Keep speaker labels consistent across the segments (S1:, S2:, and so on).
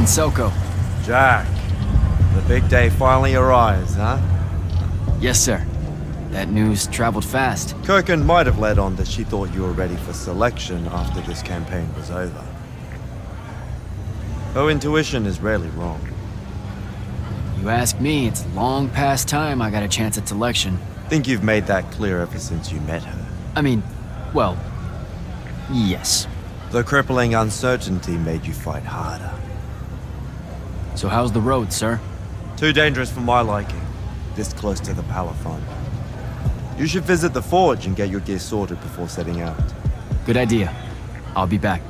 S1: in Selco.
S2: Jack, the big day finally arrives, huh?
S1: Yes, sir. That news traveled fast.
S2: Kirkin might have led on that she thought you were ready for selection after this campaign was over. Her intuition is rarely wrong.
S1: You ask me, it's long past time I got a chance at selection.
S2: Think you've made that clear ever since you met her.
S1: I mean, well, yes.
S2: The crippling uncertainty made you fight harder.
S1: So how's the road, sir?
S2: Too dangerous for my liking, this close to the Palaphon. You should visit the forge and get your gear sorted before setting out.
S1: Good idea. I'll be back.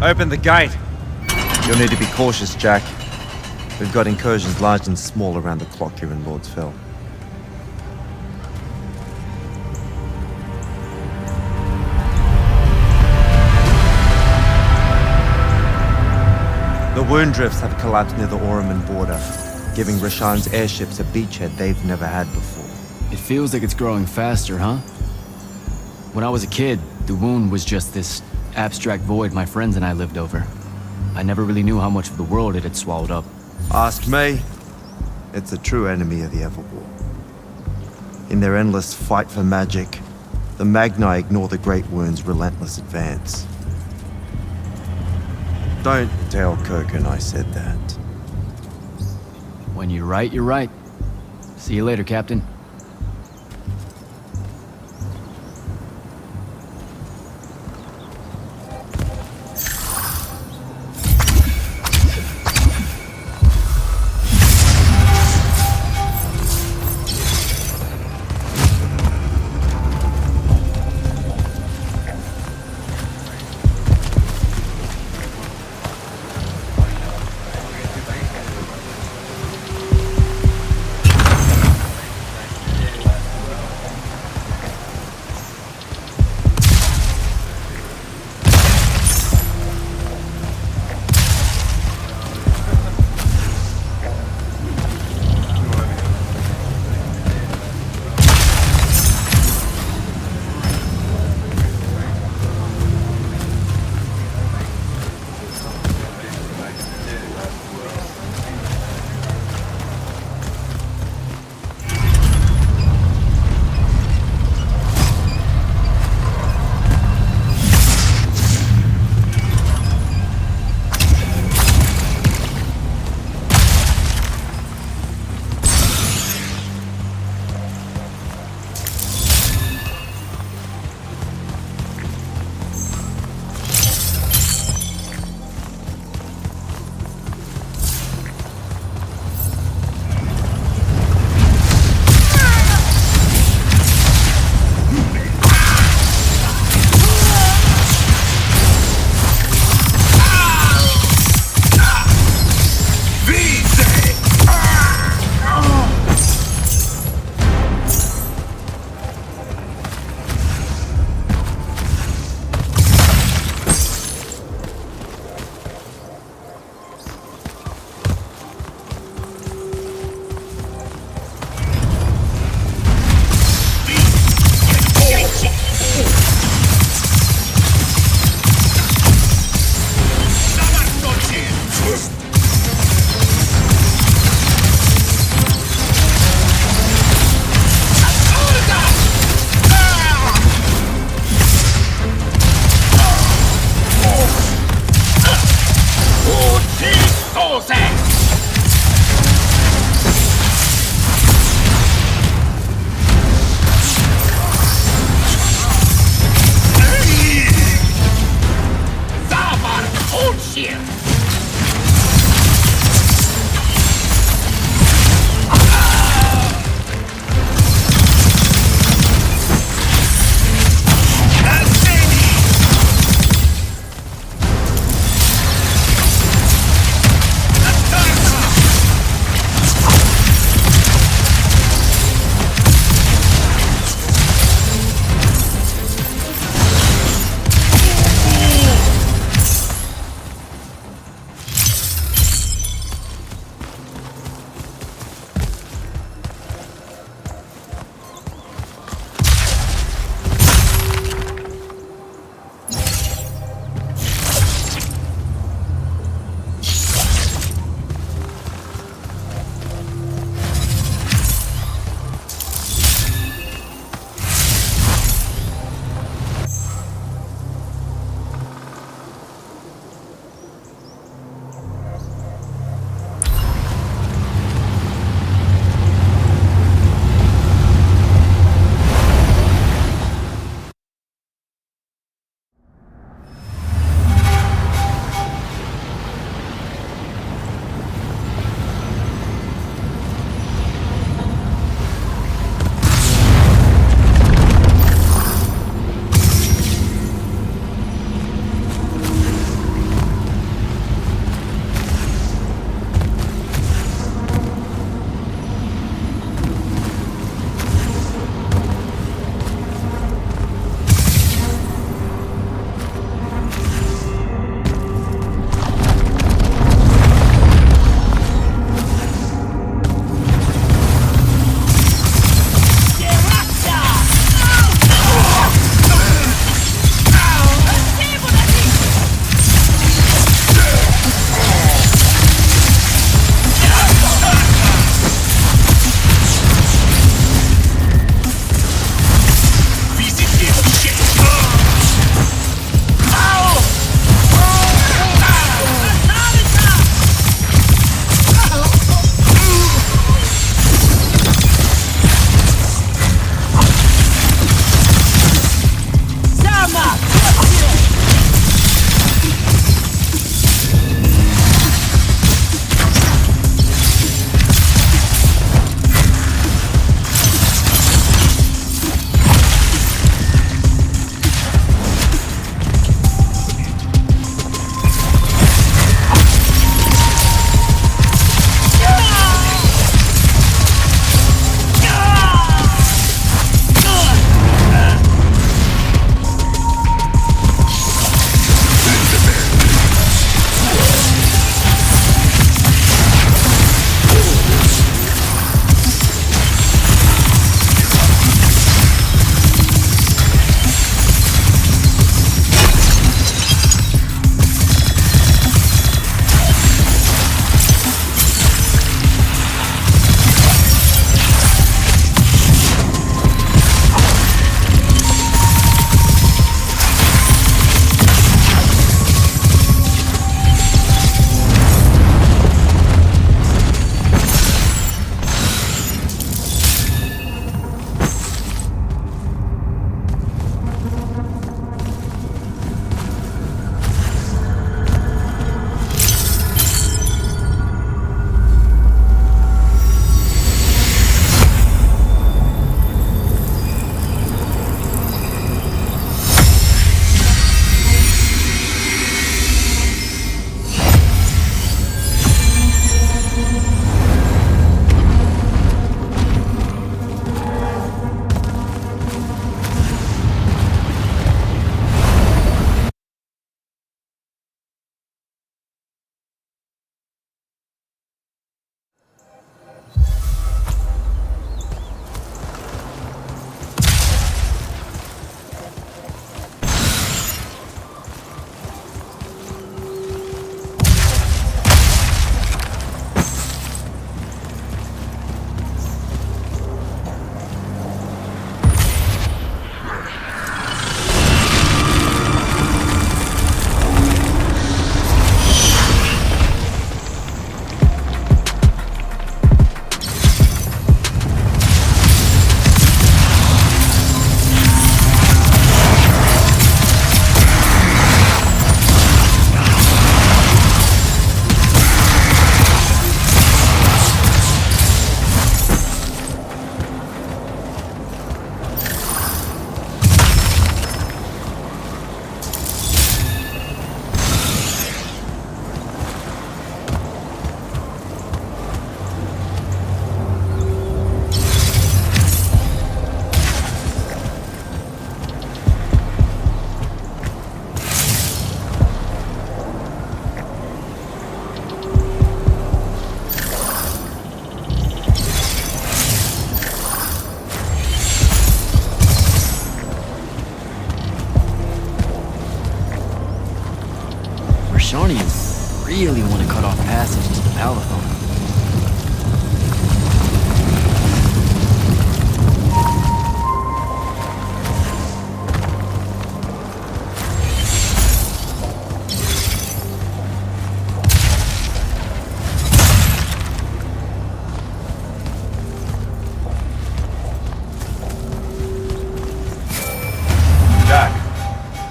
S2: Open the gate! You'll need to be cautious, Jack. We've got incursions large and small around the clock here in Lord's Fell. wound drifts have collapsed near the Oraman border, giving Rashan's airships a beachhead they've never had before.
S1: It feels like it's growing faster, huh? When I was a kid, the wound was just this abstract void my friends and I lived over. I never really knew how much of the world it had swallowed up.
S2: Ask me. It's a true enemy of the Everwar. In their endless fight for magic, the Magni ignore the Great Wound's relentless advance. Don't tell Kirkin I said that.
S1: When you're right, you're right. See you later, Captain.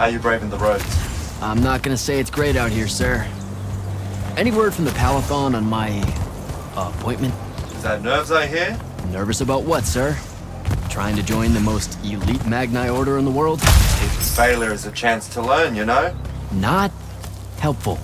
S2: you braving the roads?
S1: I'm not gonna say it's great out here, sir. Any word from the Palathon on my appointment?
S2: Is that nerves I hear?
S1: Nervous about what, sir? Trying to join the most elite Magni order in the world?
S2: Each failure is a chance to learn, you know?
S1: Not helpful.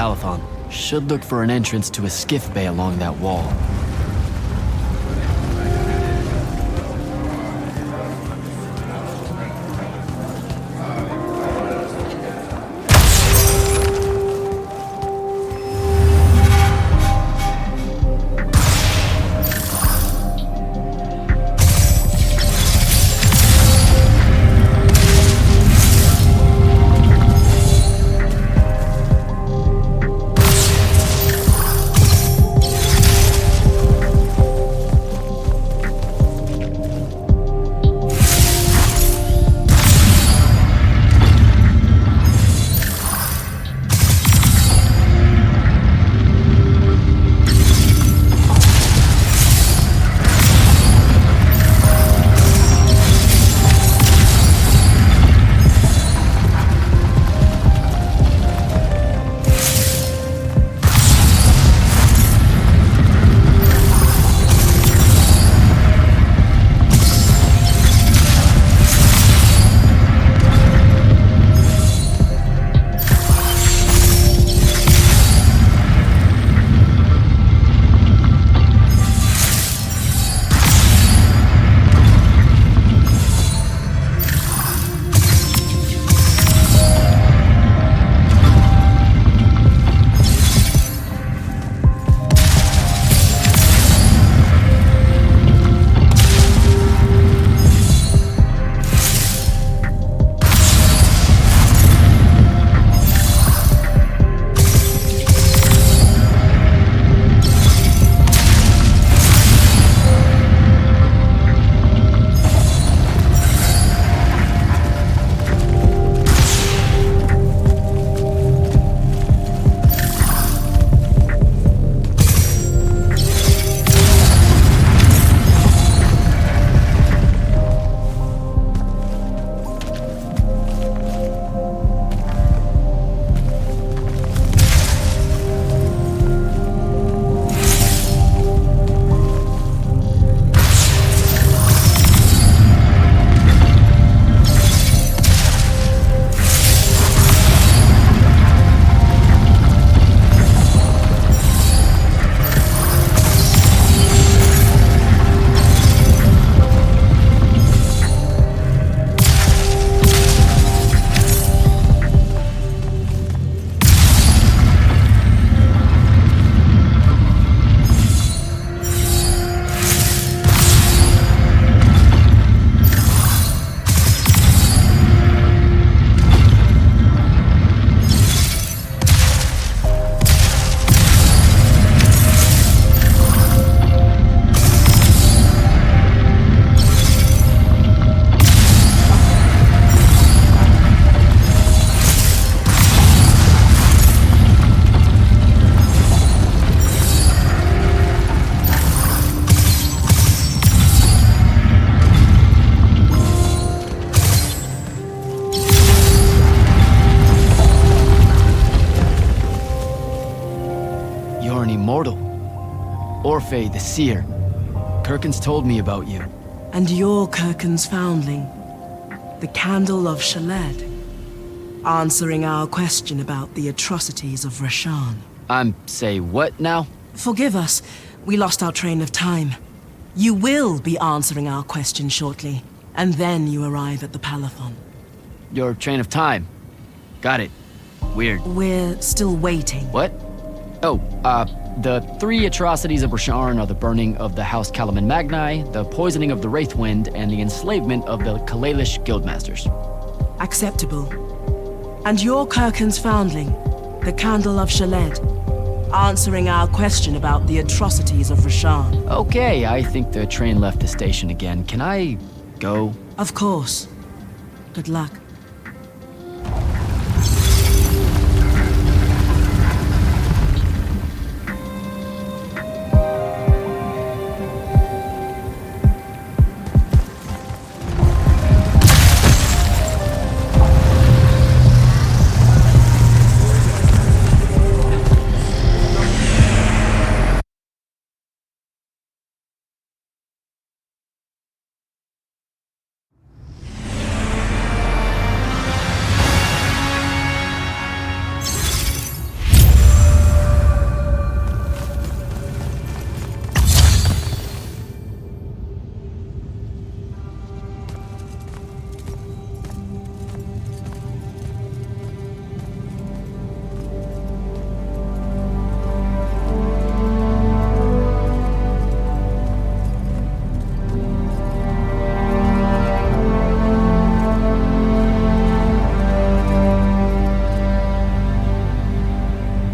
S1: Palathon. Should look for an entrance to a skiff bay along that wall. You're an immortal. Orphe the Seer. Kirkin's told me about you.
S3: And you're Kirkin's foundling, the Candle of Shaled, answering our question about the atrocities of Rasharn.
S1: Say what now?
S3: Forgive us, we lost our train of time. You will be answering our question shortly, and then you arrive at the Palathon.
S1: Your train of time. Got it. Weird.
S3: We're still waiting.
S1: What? Oh, the three atrocities of Rasharn are the burning of the House Kalaman Magni, the poisoning of the Wraithwind, and the enslavement of the Kalalish Guildmasters.
S3: Acceptable. And you're Kirkin's foundling, the Candle of Shaled, answering our question about the atrocities of Rasharn.
S1: Okay, I think the train left the station again. Can I go?
S3: Of course. Good luck.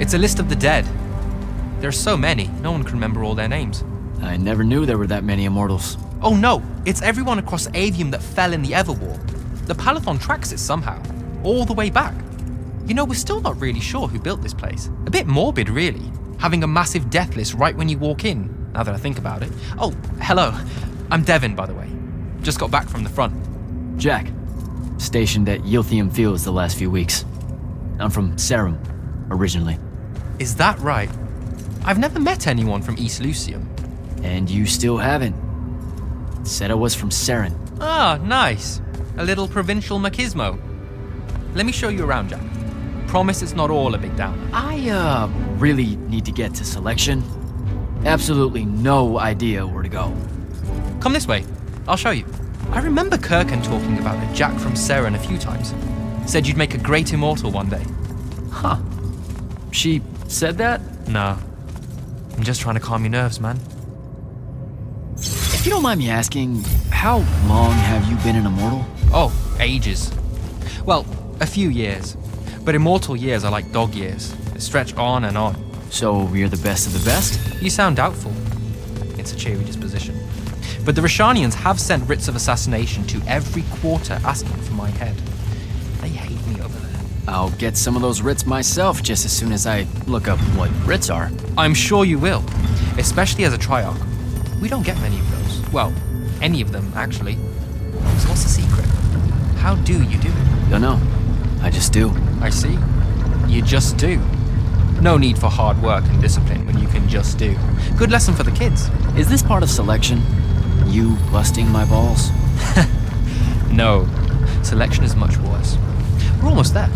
S4: It's a list of the dead. There are so many, no one can remember all their names.
S1: I never knew there were that many immortals.
S4: Oh no, it's everyone across Aveum that fell in the Everwar. The Palathon tracks it somehow, all the way back. You know, we're still not really sure who built this place. A bit morbid, really, having a massive death list right when you walk in, now that I think about it. Oh, hello. I'm Devin, by the way. Just got back from the front.
S1: Jack, stationed at Yilthium Fields the last few weeks. I'm from Serum, originally.
S4: Is that right? I've never met anyone from East Lucium.
S1: And you still haven't. Said I was from Seren.
S4: Ah, nice. A little provincial machismo. Let me show you around, Jack. Promise it's not all a big downer.
S1: I, really need to get to Selection. Absolutely no idea where to go.
S4: Come this way. I'll show you. I remember Kirkan talking about a Jack from Seren a few times. Said you'd make a great immortal one day.
S1: Huh. She said that?
S4: No. I'm just trying to calm your nerves, man.
S1: If you don't mind me asking, how long have you been an immortal?
S4: Oh, ages. Well, a few years. But immortal years are like dog years. They stretch on and on.
S1: So you're the best of the best?
S4: You sound doubtful. It's a cheery disposition. But the Rishanians have sent writs of assassination to every quarter asking for my head. They hate me over there.
S1: I'll get some of those writs myself just as soon as I look up what writs are.
S4: I'm sure you will, especially as a Triarch. We don't get many of those. Well, any of them, actually. So what's the secret? How do you do it?
S1: Don't know. I just do.
S4: I see. You just do. No need for hard work and discipline when you can just do. Good lesson for the kids.
S1: Is this part of Selection? You busting my balls?
S4: No. Selection is much worse. We're almost there.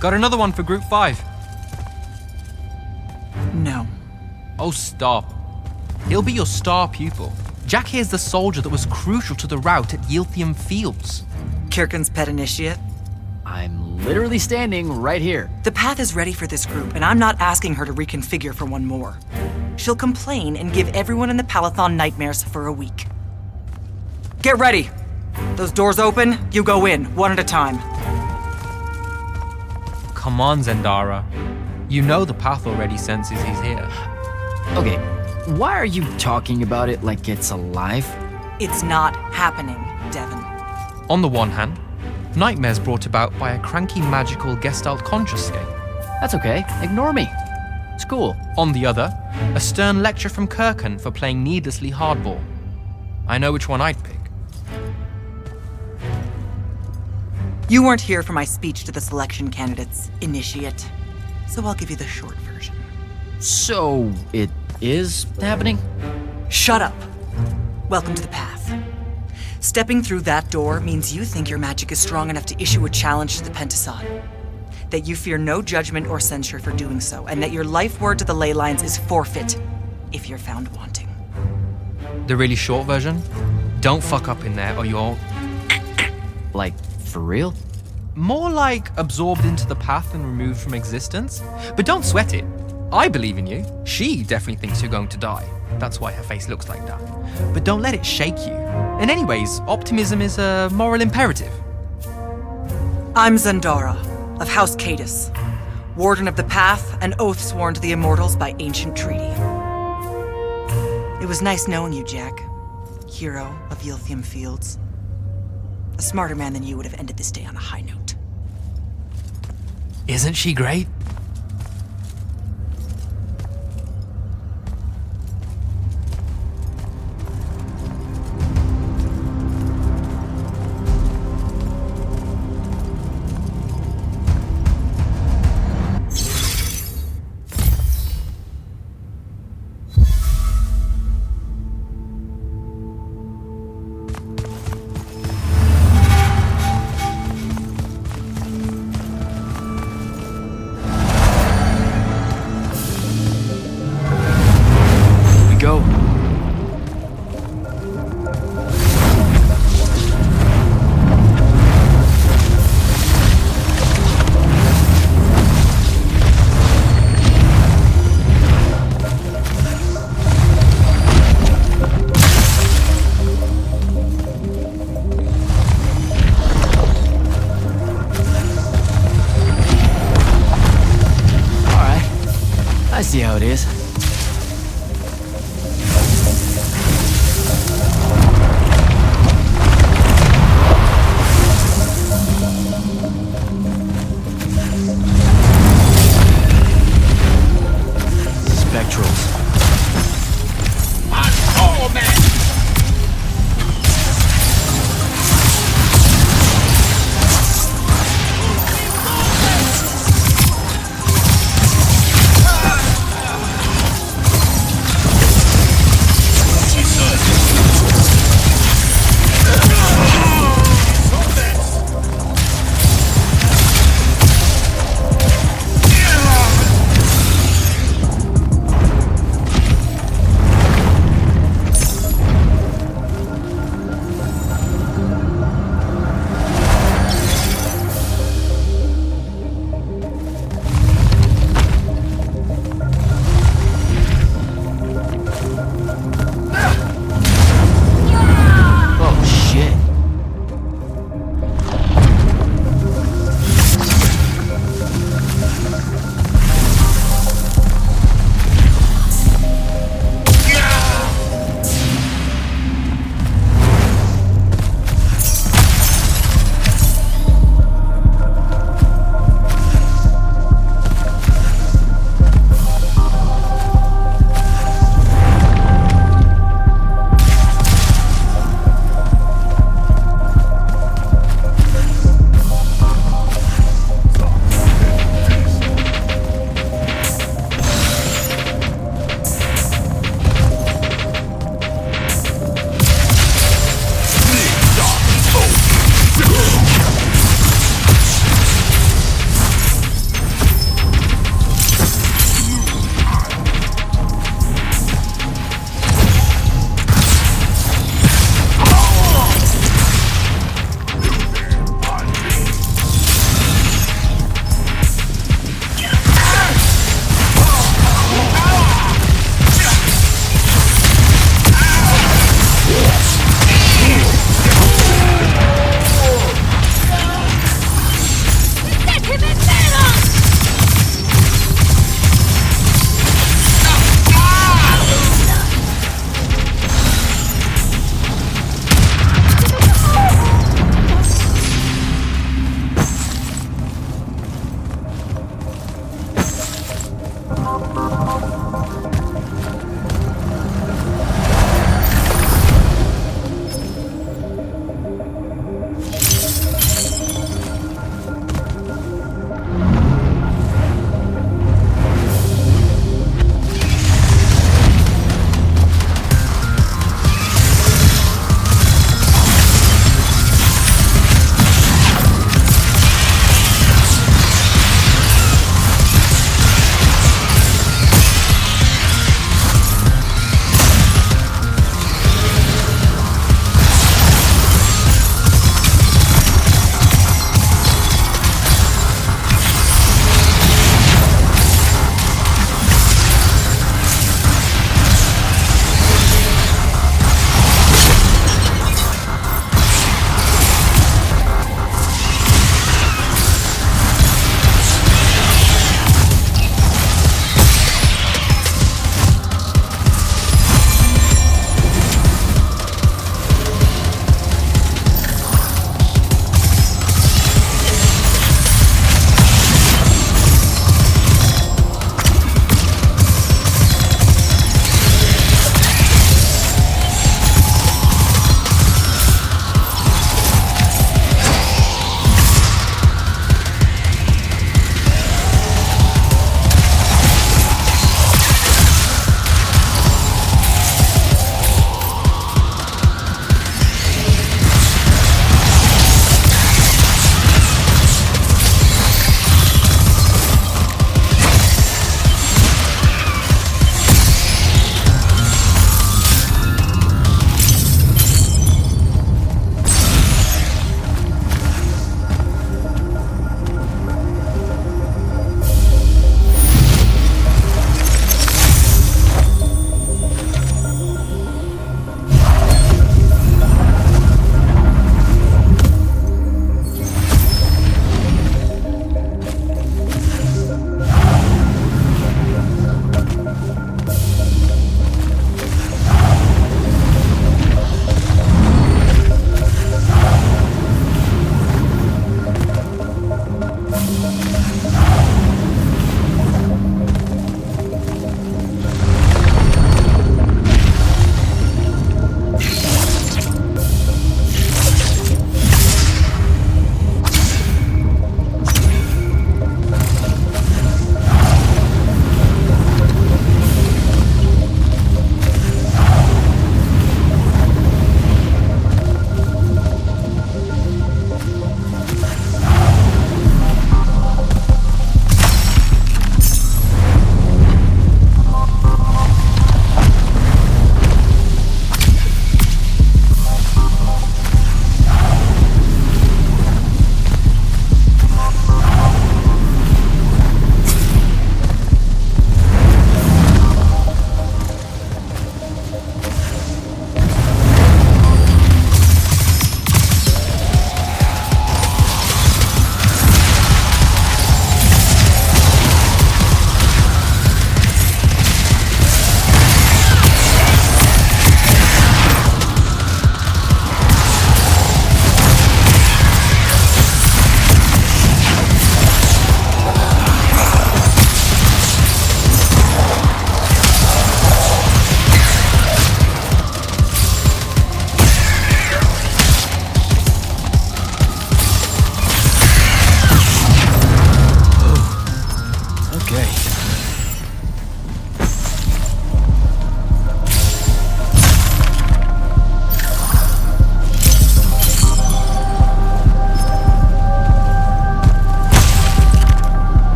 S4: Got another one for Group 5.
S5: No.
S4: Oh, stop. He'll be your star pupil. Jack here's the soldier that was crucial to the rout at Yilthium Fields.
S5: Kirkan's pet initiate?
S1: I'm literally standing right here.
S5: The path is ready for this group, and I'm not asking her to reconfigure for one more. She'll complain and give everyone in the Palathon nightmares for a week. Get ready! Those doors open, you go in, one at a time.
S4: Come on, Zendara. You know the path already senses he's here.
S1: Okay, why are you talking about it like it's alive?
S5: It's not happening, Devin.
S4: On the one hand, nightmares brought about by a cranky magical Gestalt conscious state.
S1: That's okay, ignore me. It's cool.
S4: On the other, a stern lecture from Kirkan for playing needlessly hardball. I know which one I'd pick.
S5: You weren't here for my speech to the selection candidates, initiate. So I'll give you the short version.
S1: So, it is happening?
S5: Shut up. Welcome to the path. Stepping through that door means you think your magic is strong enough to issue a challenge to the Pentason. That you fear no judgment or censure for doing so, and that your life word to the ley lines is forfeit if you're found wanting.
S4: The really short version? Don't fuck up in there or you're...
S1: Like, for real?
S4: More like absorbed into the path and removed from existence. But don't sweat it. I believe in you. She definitely thinks you're going to die. That's why her face looks like that. But don't let it shake you. And anyways, optimism is a moral imperative.
S5: I'm Zendara, of House Cadus, Warden of the Path, and oath sworn to the Immortals by ancient treaty. It was nice knowing you, Jack. Hero of Yilthium Fields. A smarter man than you would have ended this day on a high note.
S4: Isn't she great?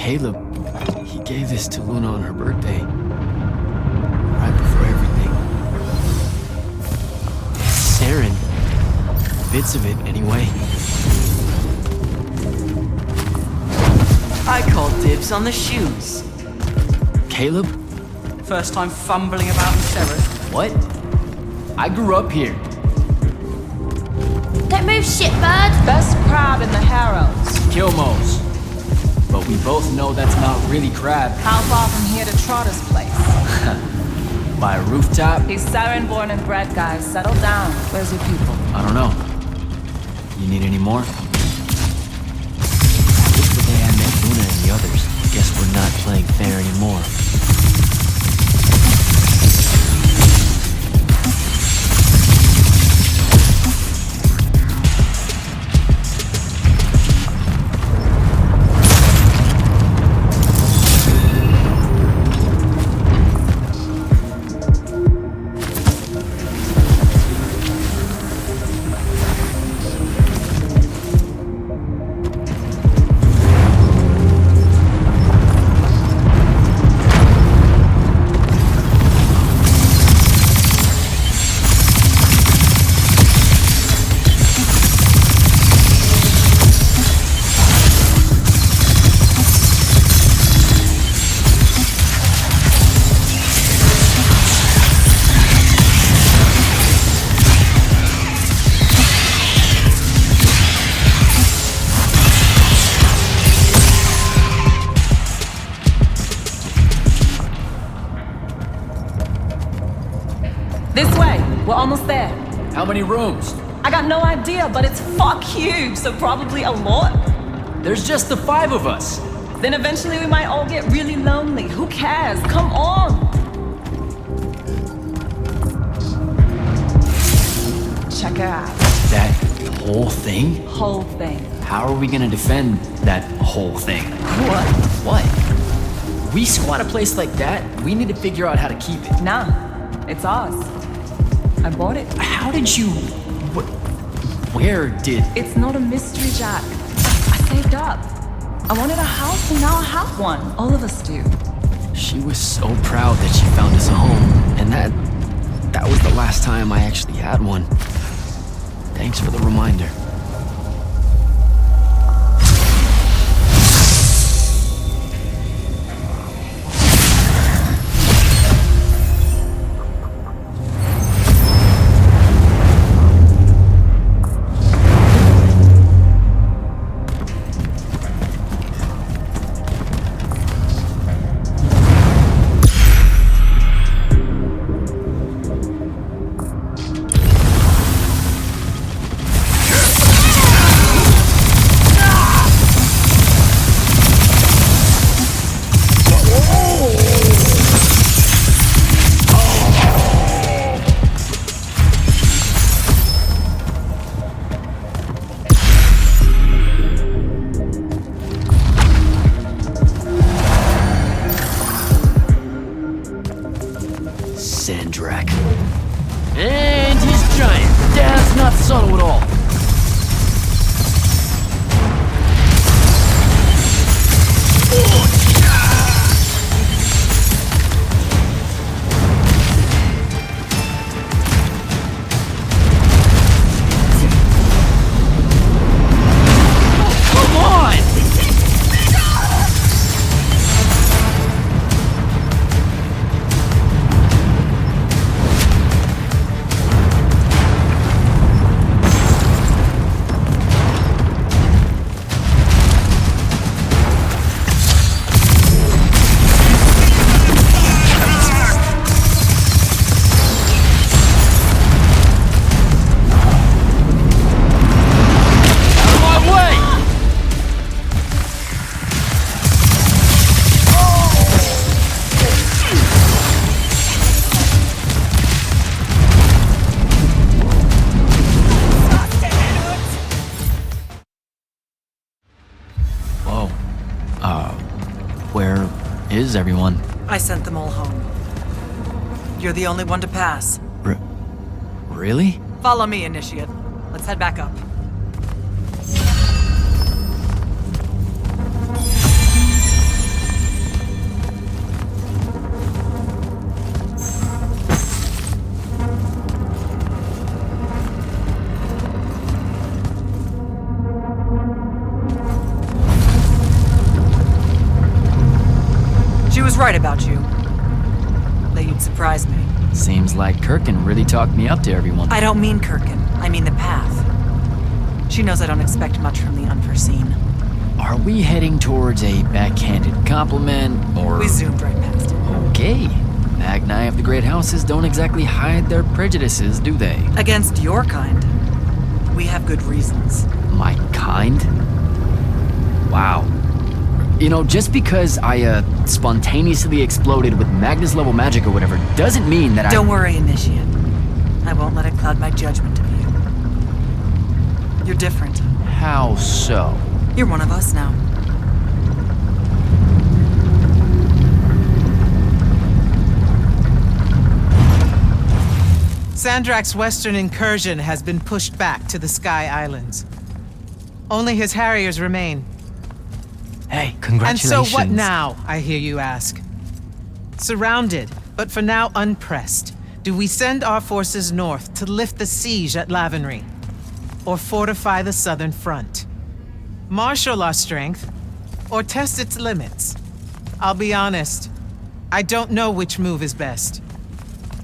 S1: Caleb, he gave this to Luna on her birthday. Right before everything. Saren. Bits of it, anyway.
S6: I call dibs on the shoes.
S1: Caleb?
S6: First time fumbling about in Seraph.
S1: What? I grew up here.
S7: Don't move, shitbird!
S8: Best crab in the Harrows.
S1: Kilmos. But we both know that's not really crab.
S8: How far from here to Trotter's place?
S1: By a rooftop?
S8: He's Saren born and bred, guys. Settle down. Where's your people?
S1: I don't know. You need any more? Just the day I met Luna and the others. Guess we're not playing fair anymore.
S8: This way. We're almost there.
S1: How many rooms?
S8: I got no idea, but it's fuck huge, so probably a lot.
S1: There's just the 5 of us.
S8: Then eventually we might all get really lonely. Who cares? Come on! Check it out.
S1: That whole thing?
S8: Whole thing.
S1: How are we gonna defend that whole thing?
S8: What?
S1: What? We squat a place like that, we need to figure out how to keep it.
S8: Nah, it's ours. I bought it.
S1: How did you... Where did...
S8: It's not a mystery, Jack. I saved up. I wanted a house and now I have one. All of us do.
S1: She was so proud that she found us a home. And that was the last time I actually had one. Thanks for the reminder. And he's giant. That's not subtle at all. Come on! Where is everyone?
S5: I sent them all home. You're the only one to pass.
S1: Really?
S5: Follow me, Initiate. Let's head back up. right about you. That you'd surprise me.
S1: Seems like Kirkin really talked me up to everyone.
S5: I don't mean Kirkin. I mean the path. She knows I don't expect much from the unforeseen.
S1: Are we heading towards a backhanded compliment, or...
S5: We zoomed right past it.
S1: Okay. Magni of the Great Houses don't exactly hide their prejudices, do they?
S5: Against your kind. We have good reasons.
S1: My kind? Wow. You know, just because I, spontaneously exploded with Magnus-level magic or whatever, doesn't mean that
S5: Don't worry, Initiate. I won't let it cloud my judgment of you. You're different.
S1: How so?
S5: You're one of us now.
S7: Sandrak's western incursion has been pushed back to the Sky Islands. Only his Harriers remain.
S1: Hey,
S7: And
S1: congratulations.
S7: so what now, I hear you ask? Surrounded, but for now unpressed, do we send our forces north to lift the siege at Lavenry? Or fortify the southern front? Marshal our strength, or test its limits? I'll be honest, I don't know which move is best.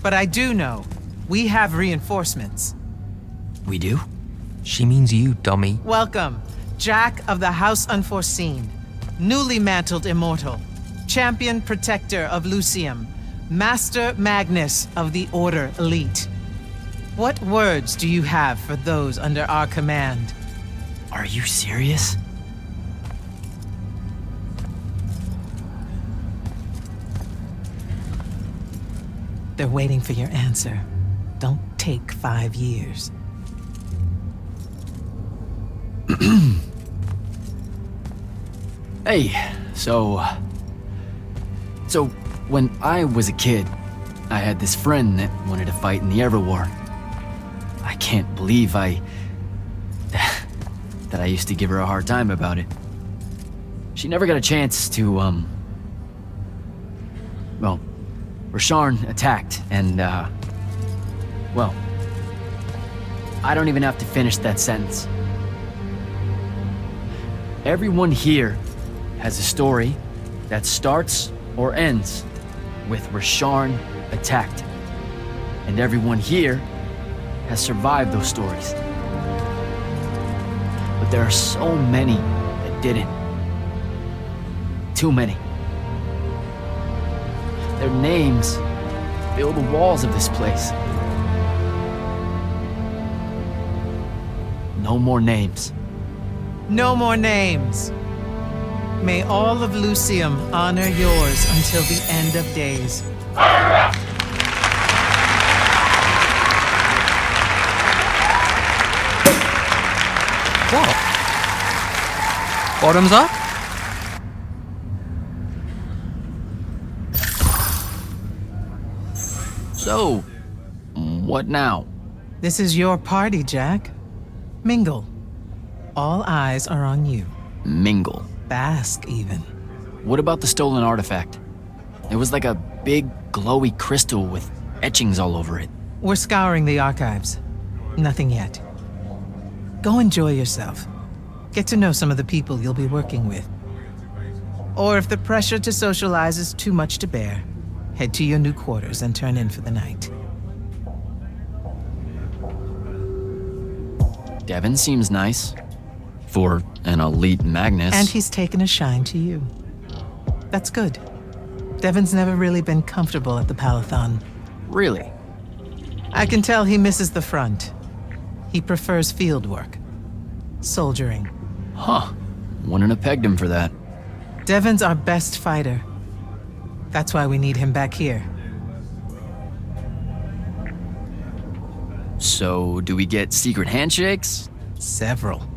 S7: But I do know we have reinforcements.
S1: We do?
S4: She means you, dummy.
S7: Welcome, Jack of the House Unforeseen, newly mantled immortal, champion protector of Lucium, Master Magnus of the Order Elite. What words do you have for those under our command?
S1: Are you serious?
S7: They're waiting for your answer. Don't take 5 years.
S1: Hey, so when I was a kid, I had this friend that wanted to fight in the Everwar. I can't believe that I used to give her a hard time about it. She never got a chance to, well, Rasharn attacked, and, well, I don't even have to finish that sentence. Everyone here has a story that starts or ends with Rasharn attacked. And everyone here has survived those stories. But there are so many that didn't. Too many. Their names fill the walls of this place. No more names.
S7: No more names. May all of Lucium honor yours until the end of days.
S4: What? Bottoms up?
S1: So, what now?
S7: This is your party, Jack. Mingle. All eyes are on you.
S1: Mingle.
S7: Bask, even.
S1: What about the stolen artifact? It was like a big, glowy crystal with etchings all over it.
S7: We're scouring the archives. Nothing yet. Go enjoy yourself. Get to know some of the people you'll be working with. Or if the pressure to socialize is too much to bear, head to your new quarters and turn in for the night.
S1: Devin seems nice. For an elite Magnus.
S7: And he's taken a shine to you. That's good. Devin's never really been comfortable at the Palathon.
S1: Really?
S7: I can tell he misses the front. He prefers field work. Soldiering.
S1: Huh. Wouldn't have pegged him for that.
S7: Devin's our best fighter. That's why we need him back here.
S1: So, do we get secret handshakes?
S7: Several.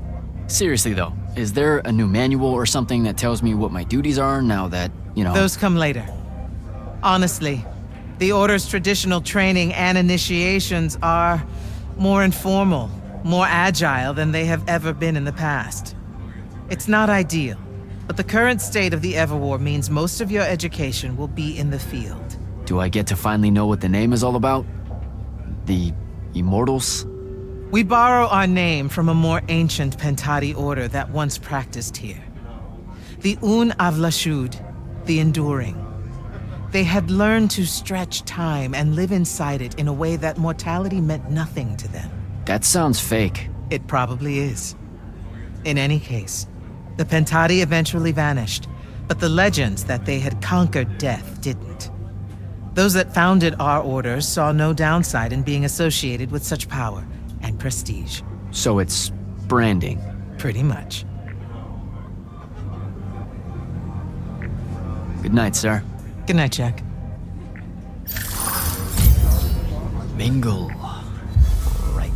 S1: Seriously though, is there a new manual or something that tells me what my duties are now that, you know...
S7: Those come later. Honestly, the Order's traditional training and initiations are more informal, more agile than they have ever been in the past. It's not ideal, but the current state of the Everwar means most of your education will be in the field.
S1: Do I get to finally know what the name is all about? The Immortals?
S7: We borrow our name from a more ancient Pentati order that once practiced here. The Un Avlashud, the Enduring. They had learned to stretch time and live inside it in a way that mortality meant nothing to them.
S1: That sounds fake.
S7: It probably is. In any case, the Pentati eventually vanished, but the legends that they had conquered death didn't. Those that founded our order saw no downside in being associated with such power and prestige.
S1: So it's branding.
S7: Pretty much.
S1: Good night, sir.
S7: Good night, Jack.
S1: Mingle. Right.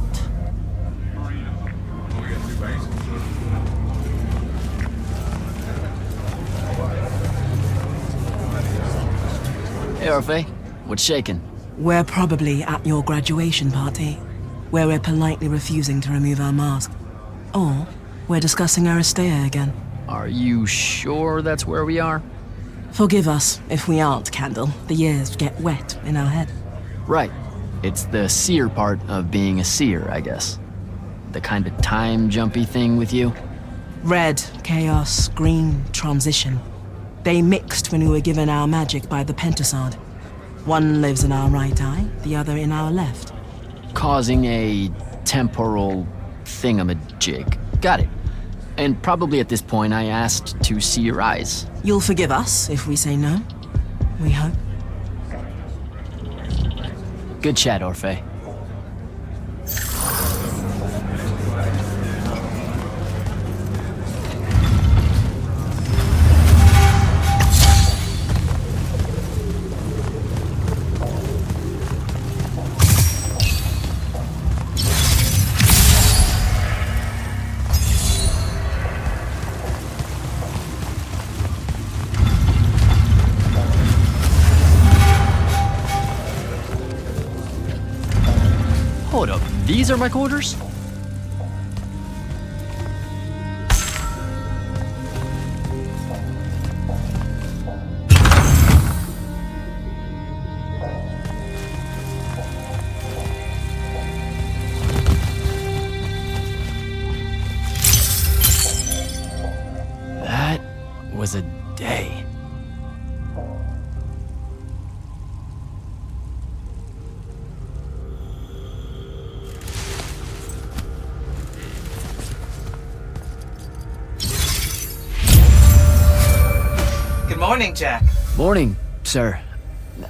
S1: Hey, Orphe. What's shaking?
S3: We're probably at your graduation party, where we're politely refusing to remove our mask. Or we're discussing Aristea again.
S1: Are you sure that's where we are?
S3: Forgive us if we aren't, Candle. The years get wet in our head.
S1: Right. It's the seer part of being a seer, I guess. The kind of time-jumpy thing with you.
S3: Red, chaos, green, transition. They mixed when we were given our magic by the Pentasod. One lives in our right eye, the other in our left.
S1: Causing a temporal thingamajig. Got it. And probably at this point I asked to see your eyes.
S3: You'll forgive us if we say no? We hope.
S1: Good chat, Orphe. Hold up, these are my quarters? That was a day.
S7: Morning, Jack.
S1: Morning, sir.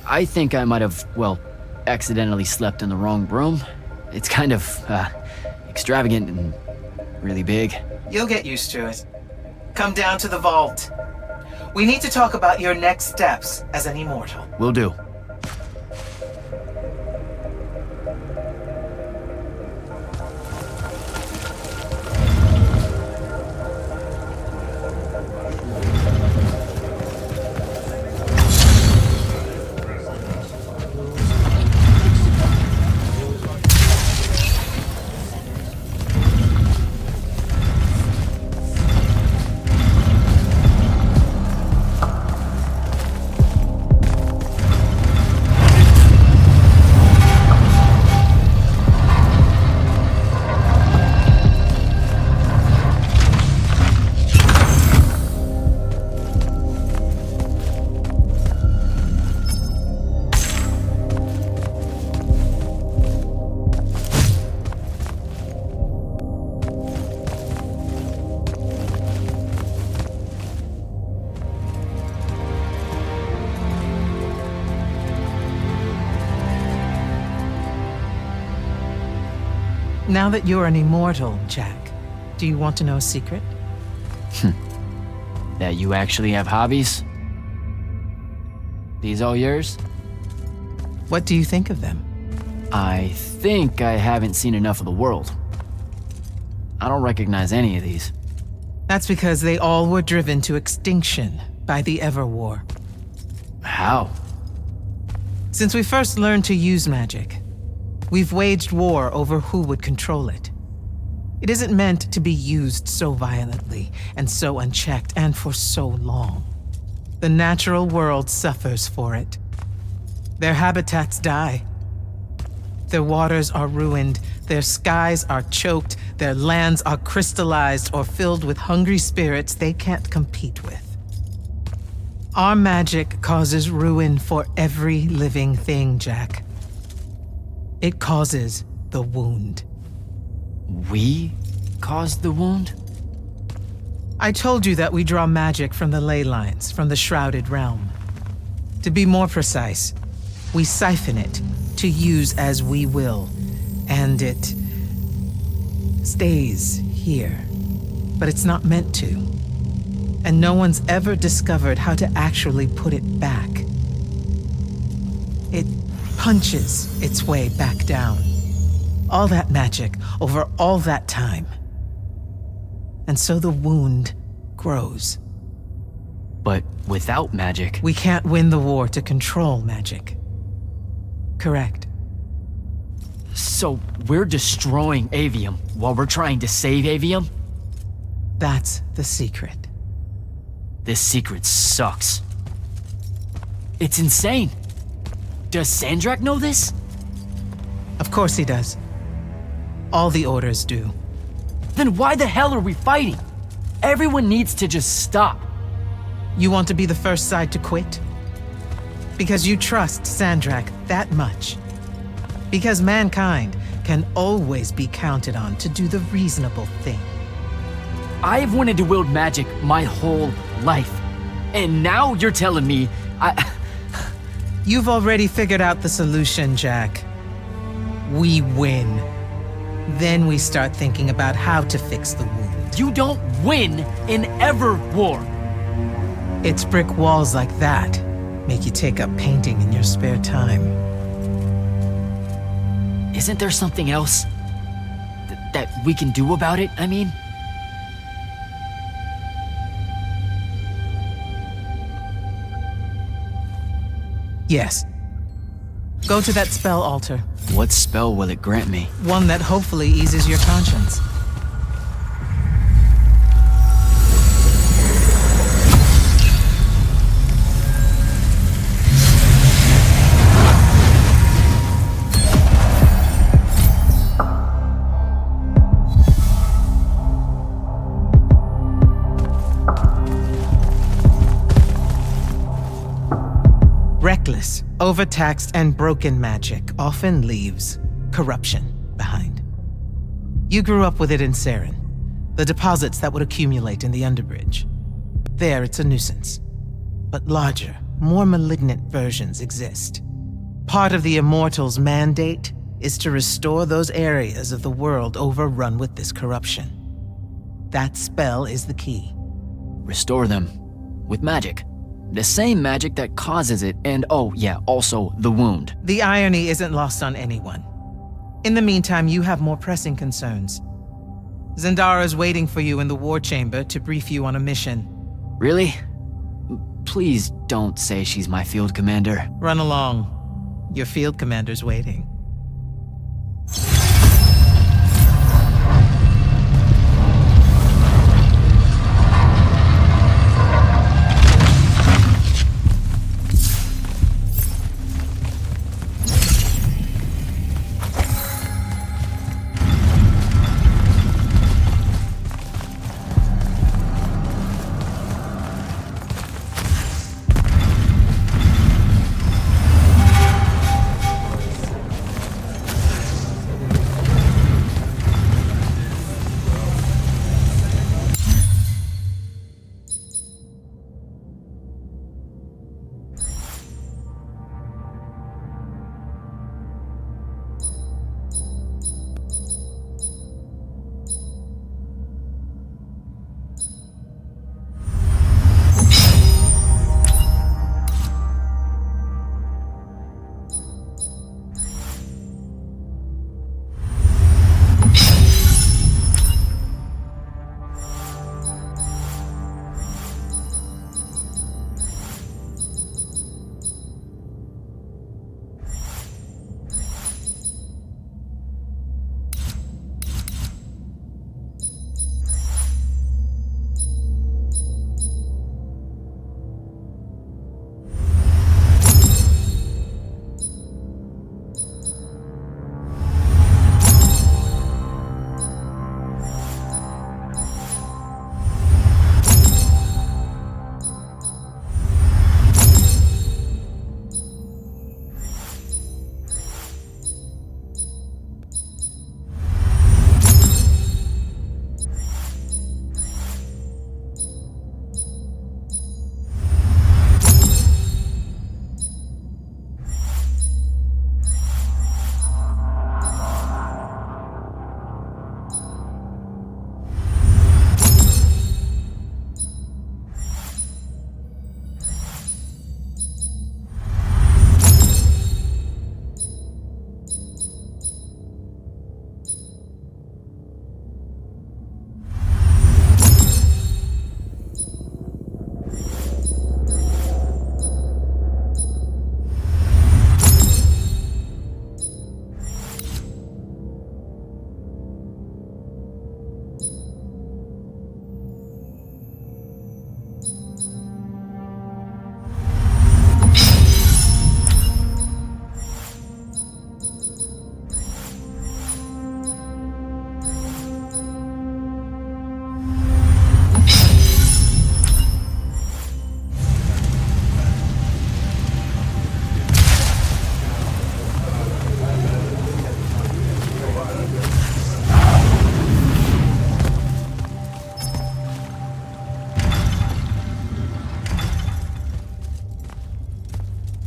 S1: I think I might have, well, accidentally slept in the wrong room. It's kind of, extravagant and really big.
S7: You'll get used to it. Come down to the vault. We need to talk about your next steps as an immortal.
S1: Will do.
S7: Now that you're an immortal, Jack, do you want to know a secret?
S1: That you actually have hobbies? These all yours?
S7: What do you think of them?
S1: I think I haven't seen enough of the world. I don't recognize any of these.
S7: That's because they all were driven to extinction by the Everwar.
S1: How?
S7: Since we first learned to use magic, we've waged war over who would control it. It isn't meant to be used so violently and so unchecked and for so long. The natural world suffers for it. Their habitats die. Their waters are ruined, their skies are choked, their lands are crystallized or filled with hungry spirits they can't compete with. Our magic causes ruin for every living thing, Jack. It causes the wound.
S1: We caused the wound?
S7: I told you that we draw magic from the ley lines, from the shrouded realm. To be more precise, we siphon it to use as we will, and it stays here. But it's not meant to. And no one's ever discovered how to actually put it back. It punches its way back down. All that magic over all that time. And so the wound grows.
S1: But without magic...
S7: We can't win the war to control magic. Correct.
S1: So we're destroying Aveum while we're trying to save Aveum?
S7: That's the secret.
S1: This secret sucks. It's insane. Does Sandrak know this?
S7: Of course he does. All the orders do.
S1: Then why the hell are we fighting? Everyone needs to just stop.
S7: You want to be the first side to quit? Because you trust Sandrak that much. Because mankind can always be counted on to do the reasonable thing.
S1: I've wanted to wield magic my whole life. And now you're telling me
S7: You've already figured out the solution, Jack. We win. Then we start thinking about how to fix the wound.
S1: You don't win in ever war.
S7: It's brick walls like that make you take up painting in your spare time.
S1: Isn't there something else that we can do about it, I mean?
S7: Yes. Go to that spell altar.
S1: What spell will it grant me?
S7: One that hopefully eases your conscience. Reckless, overtaxed, and broken magic often leaves corruption behind. You grew up with it in Saren, the deposits that would accumulate in the Underbridge. There, it's a nuisance. But larger, more malignant versions exist. Part of the Immortals' mandate is to restore those areas of the world overrun with this corruption. That spell is the key.
S1: Restore them with magic. The same magic that causes it, and oh yeah, also the wound.
S7: The irony isn't lost on anyone. In the meantime, you have more pressing concerns. Zendara's waiting for you in the war chamber to brief you on a mission.
S1: Really? Please don't say she's my field commander.
S7: Run along. Your field commander's waiting.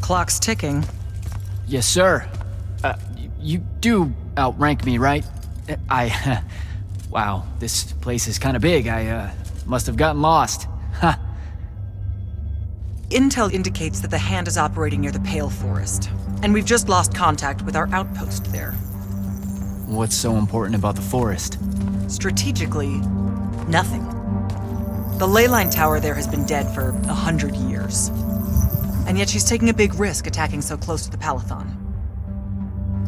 S5: Clock's ticking.
S1: Yes, sir. You do outrank me, right? Wow, this place is kind of big. I must have gotten lost. Ha!
S5: Intel indicates that the Hand is operating near the Pale Forest, and we've just lost contact with our outpost there.
S1: What's so important about the forest?
S5: Strategically, nothing. The ley line tower there has been dead for 100 years. And yet she's taking a big risk attacking so close to the Palathon.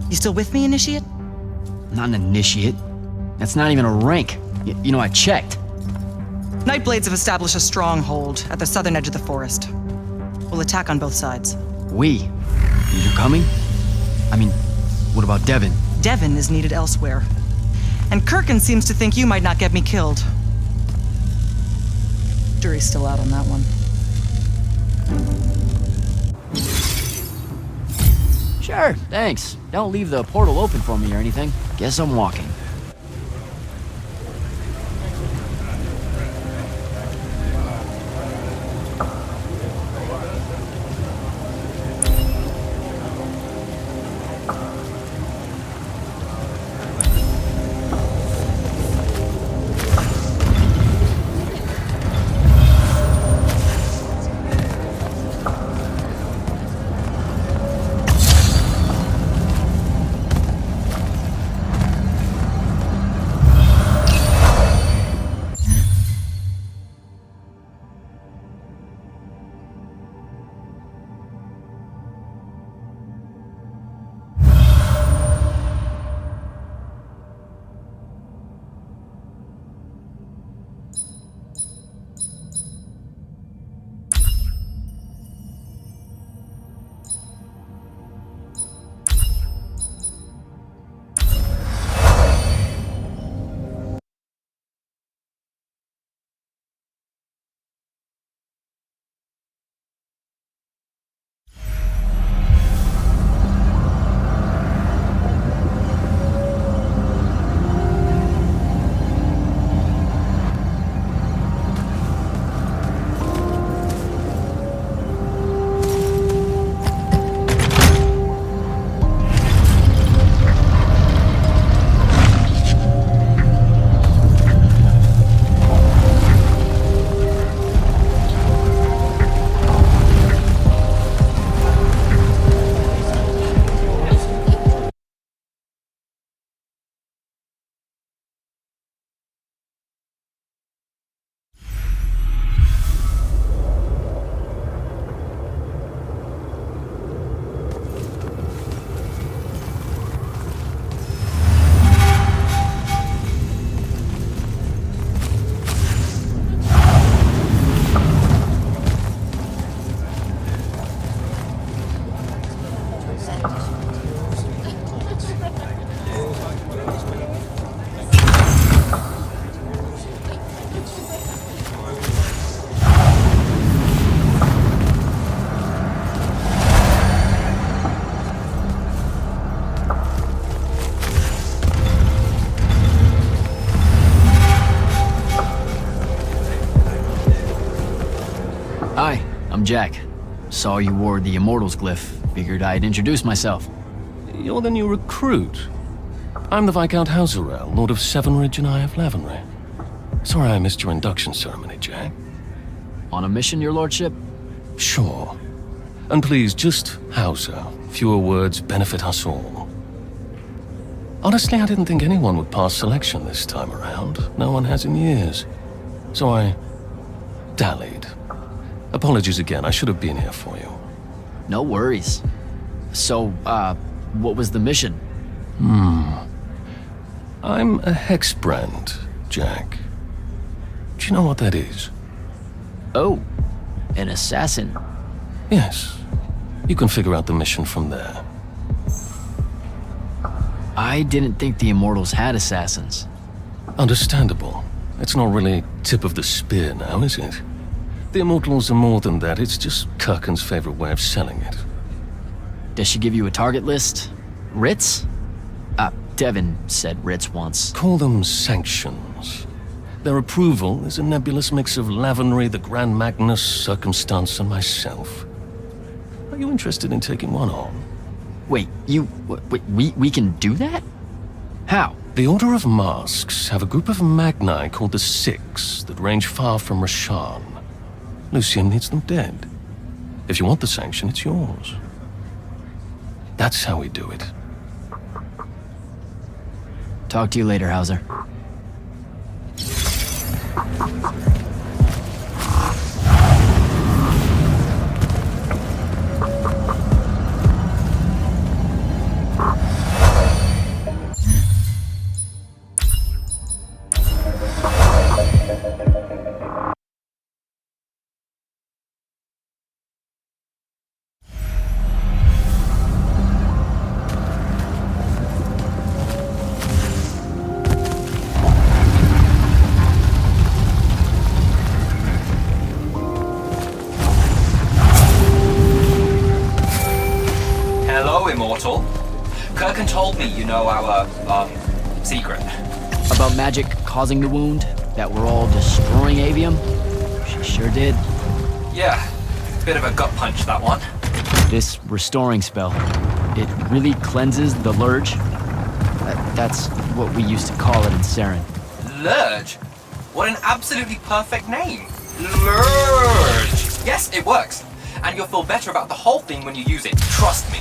S5: You still with me, Initiate?
S1: Not an initiate. That's not even a rank. You know, I checked.
S5: Nightblades have established a stronghold at the southern edge of the forest. We'll attack on both sides.
S1: We? You're coming? I mean, what about Devin?
S5: Devin is needed elsewhere. And Kirkin seems to think you might not get me killed. Jury's still out on that one.
S1: Sure, thanks. Don't leave the portal open for me or anything. Guess I'm walking. Hi, I'm Jack. Saw you wore the Immortals glyph. Figured I'd introduce myself.
S9: You're the new recruit. I'm the Viscount Hauserel, Lord of Sevenridge and Eye of Lavenry. Sorry I missed your induction ceremony, Jack.
S1: On a mission, your lordship?
S9: Sure. And please, just Hauser. Fewer words benefit us all. Honestly, I didn't think anyone would pass selection this time around. No one has in years. So I dallied. Apologies again, I should have been here for you.
S1: No worries. So, what was the mission?
S9: I'm a hexbrand, Jack. Do you know what that is?
S1: Oh, an assassin.
S9: Yes. You can figure out the mission from there.
S1: I didn't think the Immortals had assassins.
S9: Understandable. It's not really tip of the spear now, is it? The Immortals are more than that, it's just Kirkin's favorite way of selling it.
S1: Does she give you a target list? Writs? Devin said writs once.
S9: Call them sanctions. Their approval is a nebulous mix of Lavenry, the Grand Magnus, Circumstance, and myself. Are you interested in taking one on?
S1: Wait, we can do that? How?
S9: The Order of Masks have a group of Magni called the Six that range far from Rasharn. Lucien needs them dead. If you want the sanction, it's yours. That's how we do it.
S1: Talk to you later, Hauser.
S10: Hello, Immortal. Kirkin told me you know our, secret.
S1: About magic causing the wound? That we're all destroying Aveum? She sure did.
S10: Yeah, bit of a gut punch, that one.
S1: This restoring spell, it really cleanses the Lurge? That's what we used to call it in Saren.
S10: Lurge? What an absolutely perfect name. Lurge! Yes, it works. And you'll feel better about the whole thing when you use it. Trust me.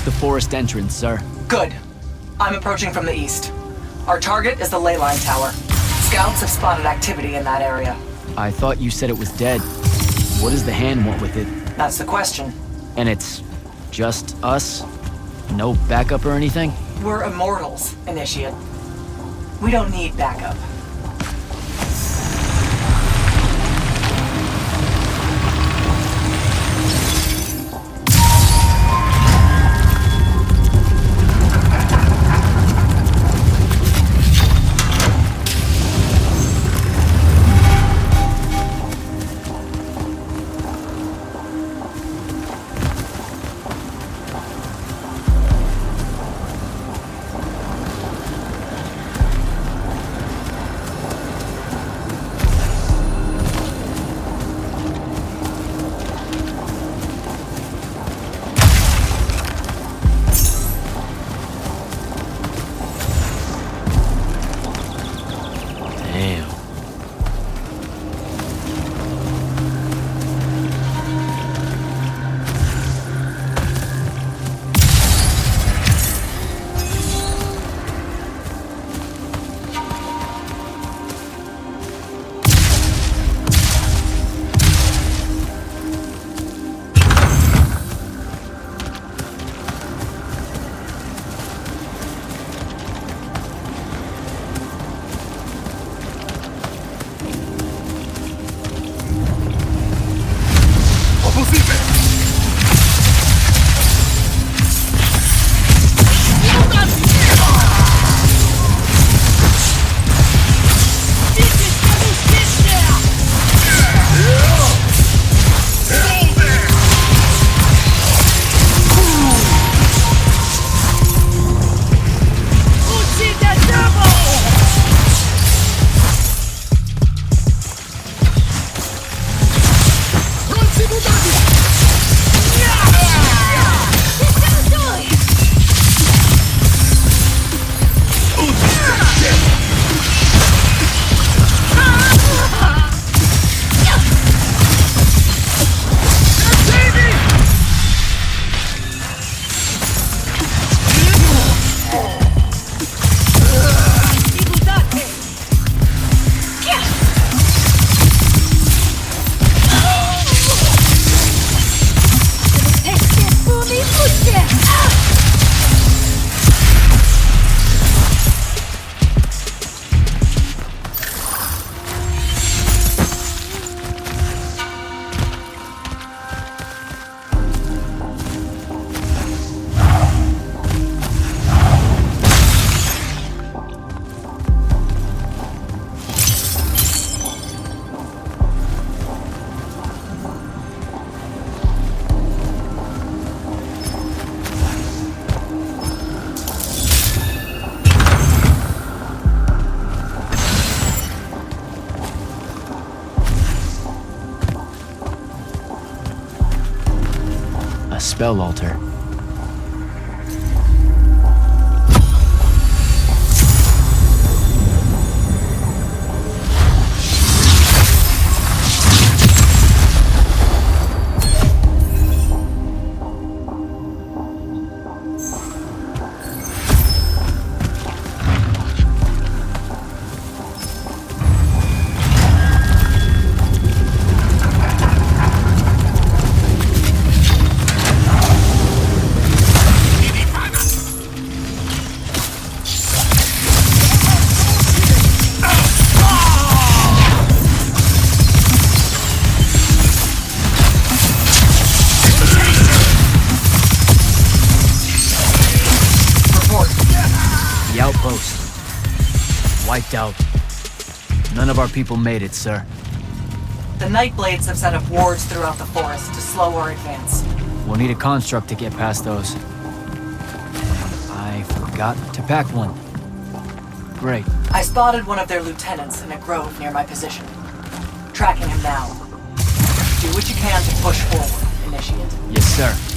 S1: the forest entrance, sir.
S5: Good. I'm approaching from the east. Our target is the ley line tower. Scouts have spotted activity in that area.
S1: I thought you said it was dead. What does the hand want with it?
S5: That's the question.
S1: And it's just us? No backup or anything?
S5: We're Immortals, Initiate. We don't need backup.
S1: Spell altar. Wiped out. None of our people made it, sir.
S5: The Nightblades have set up wards throughout the forest to slow our advance.
S1: We'll need a construct to get past those. I forgot to pack one. Great.
S5: I spotted one of their lieutenants in a grove near my position. Tracking him now. Do what you can to push forward, Initiate.
S1: Yes, sir.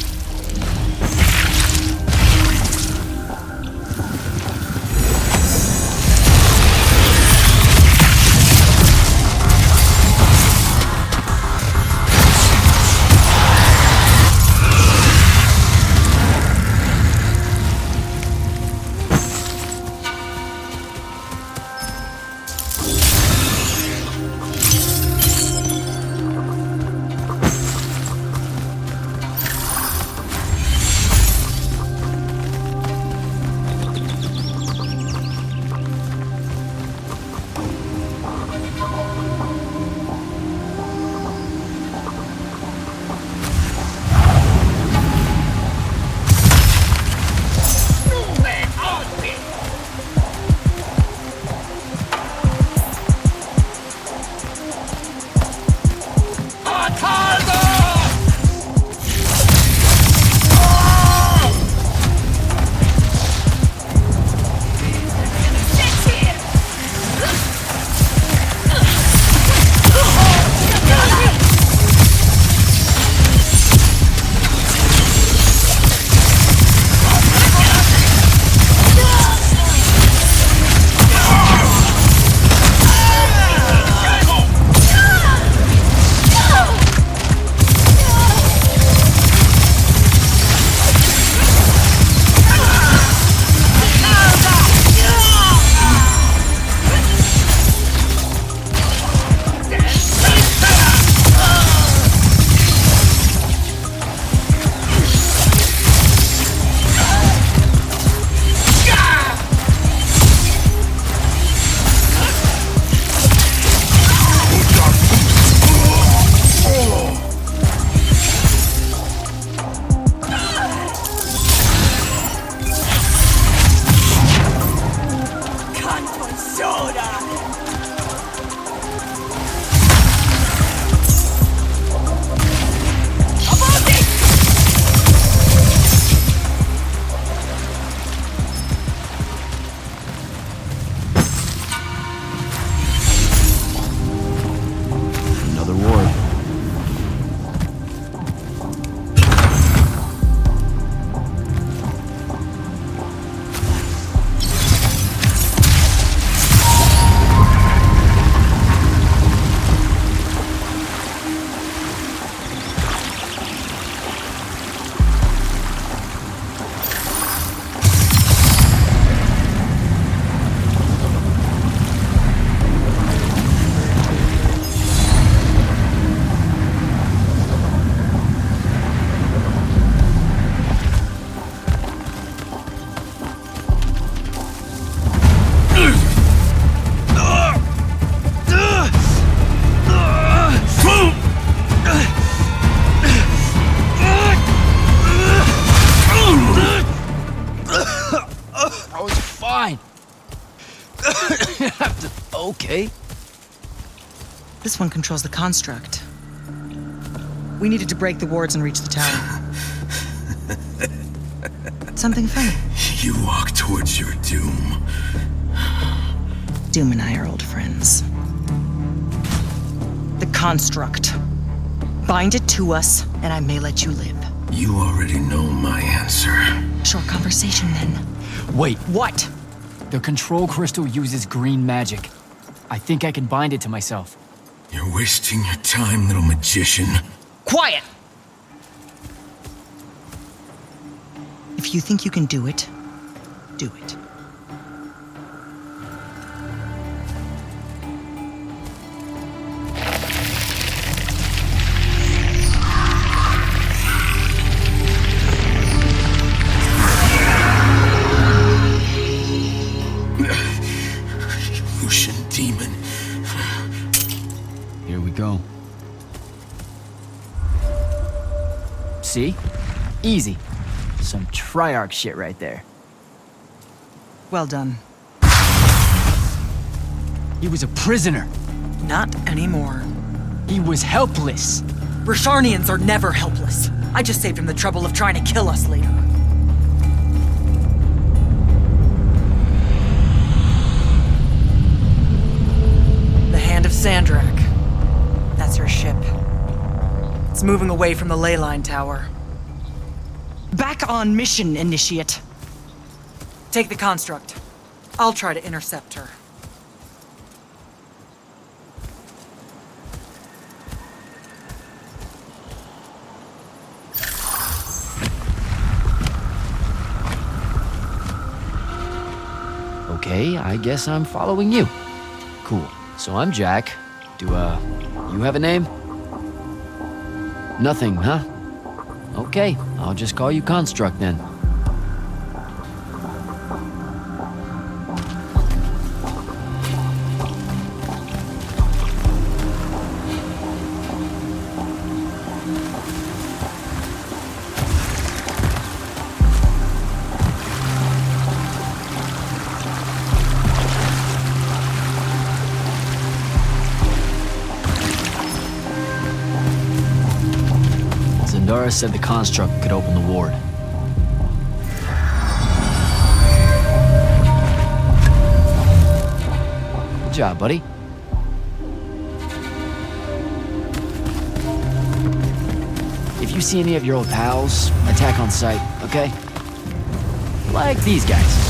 S1: Okay.
S5: This one controls the construct. We needed to break the wards and reach the tower. Something funny.
S11: You walk towards your doom.
S5: Doom and I are old friends. The construct. Bind it to us, and I may let you live.
S11: You already know my answer.
S5: Short conversation, then.
S1: Wait,
S5: What?
S1: the control crystal uses green magic. I think I can bind it to myself.
S11: You're wasting your time, little magician.
S5: Quiet! If you think you can do it, do it.
S11: Lucian demon.
S1: Here we go. See? Easy. Some Triarch shit right there.
S5: Well done.
S1: He was a prisoner.
S5: Not anymore.
S1: He was helpless.
S5: Rasharnians are never helpless. I just saved him the trouble of trying to kill us later. The Hand of Sandrak. That's her ship. It's moving away from the ley line tower. Back on mission, Initiate. Take the construct. I'll try to intercept her.
S1: Okay, I guess I'm following you. Cool. So I'm Jack. Do, you have a name? Nothing, huh? Okay, I'll just call you Construct then. Zendara said the construct could open the ward. Good job, buddy. If you see any of your old pals, attack on sight, okay? Like these guys.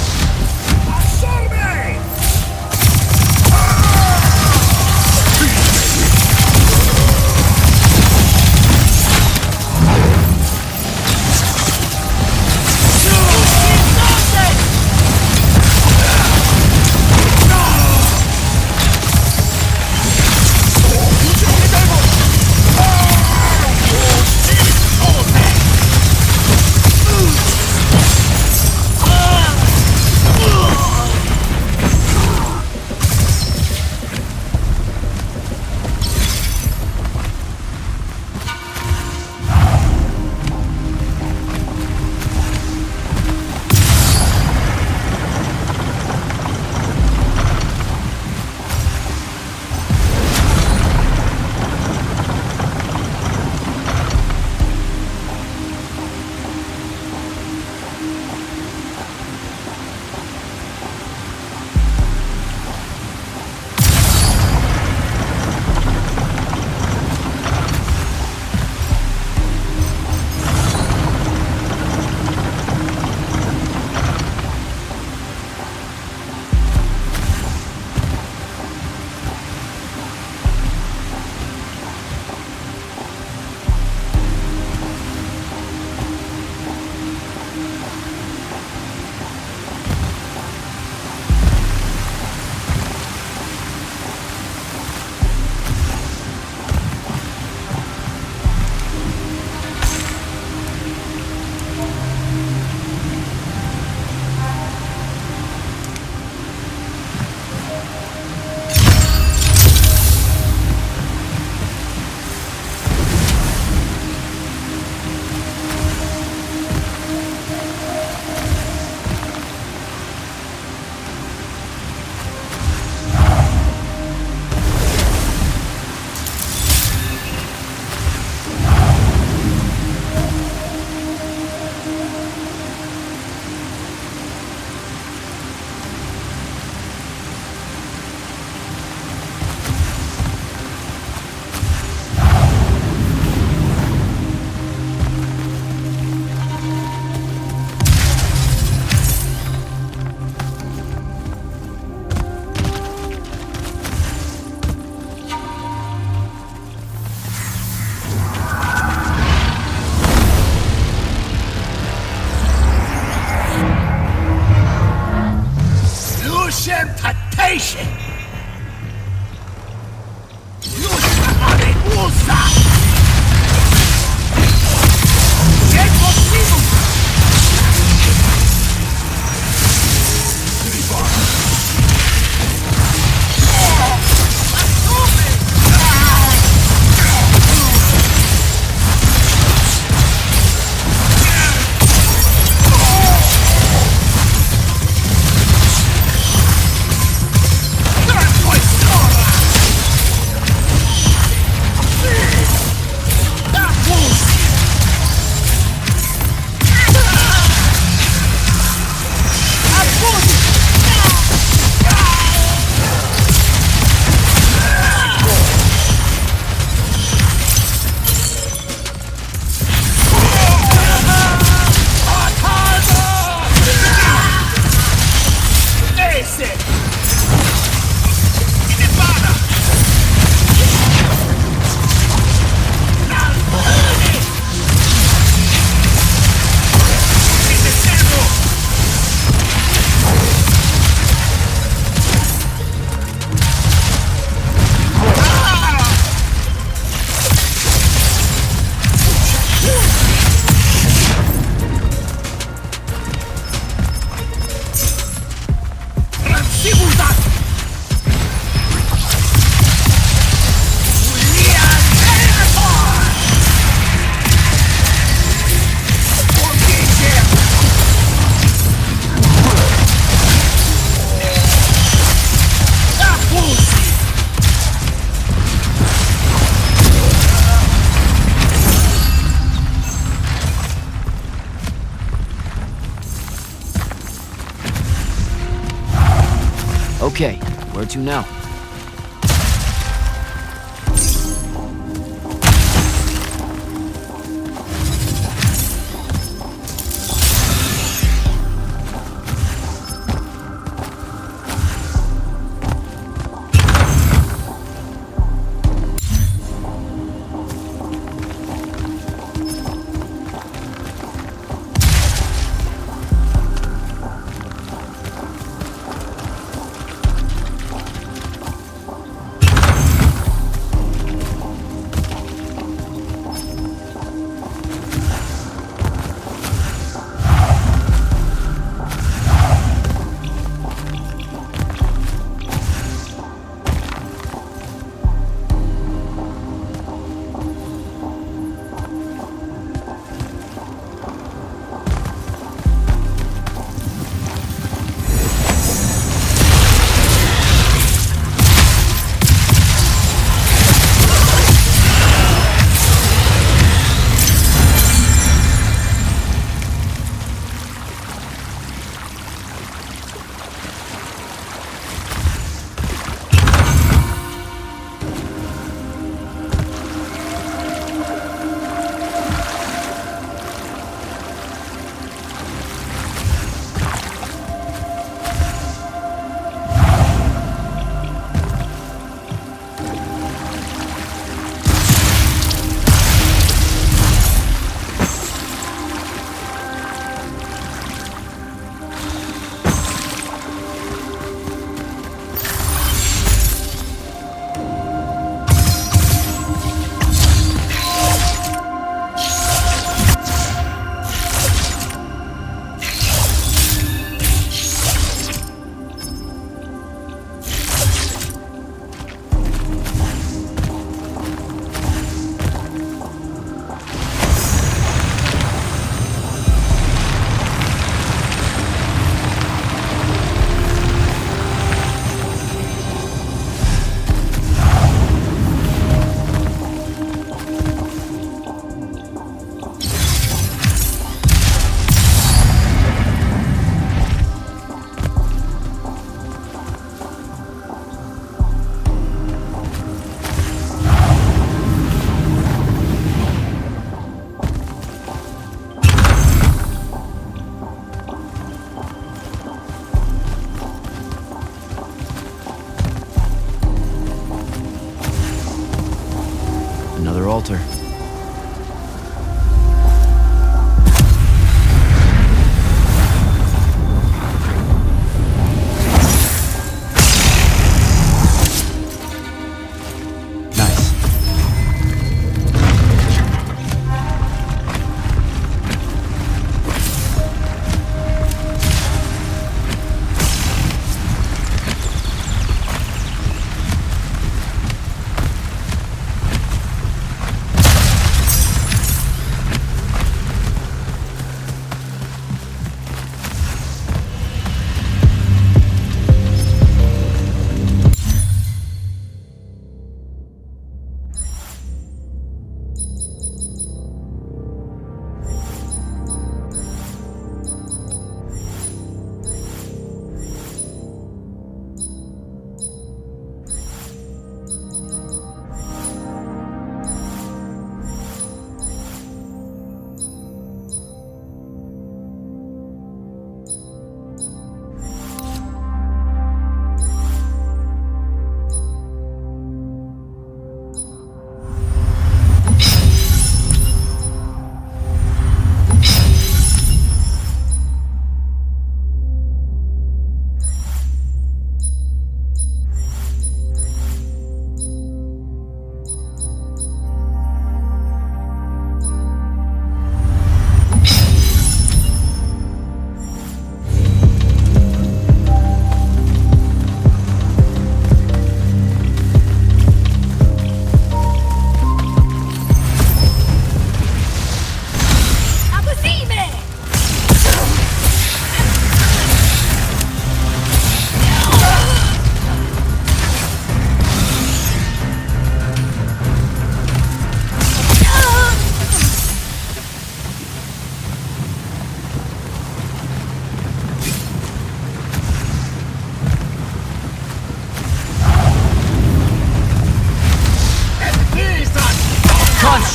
S11: temptation!
S1: Okay, where to now?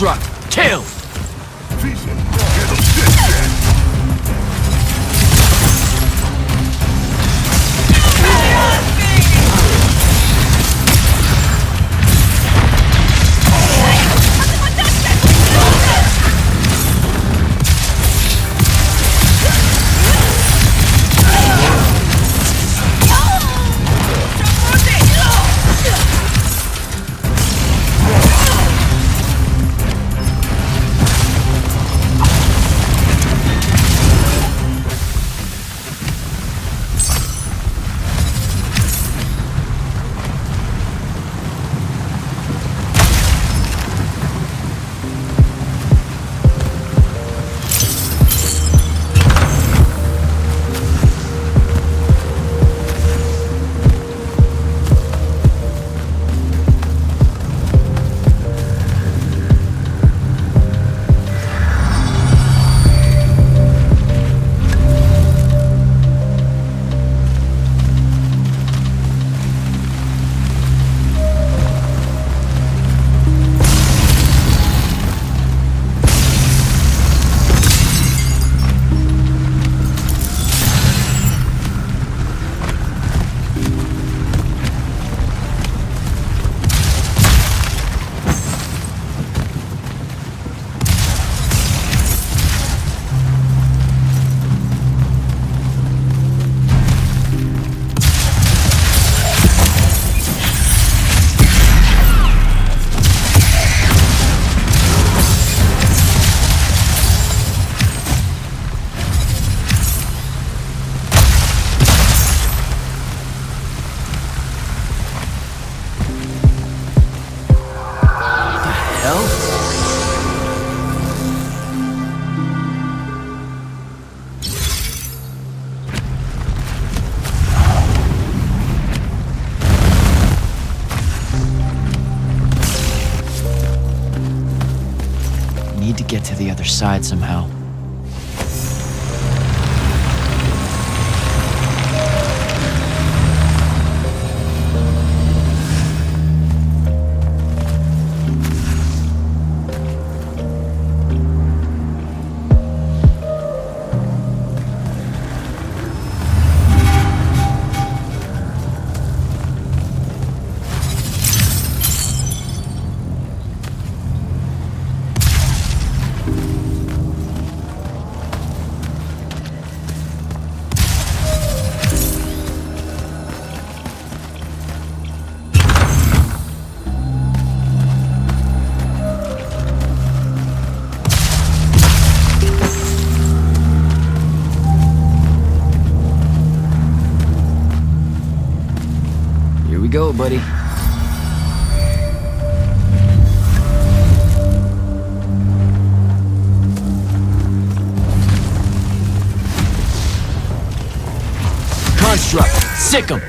S1: Construct! Kill! Need to get to the other side somehow. Go, buddy. Construct, sick 'em.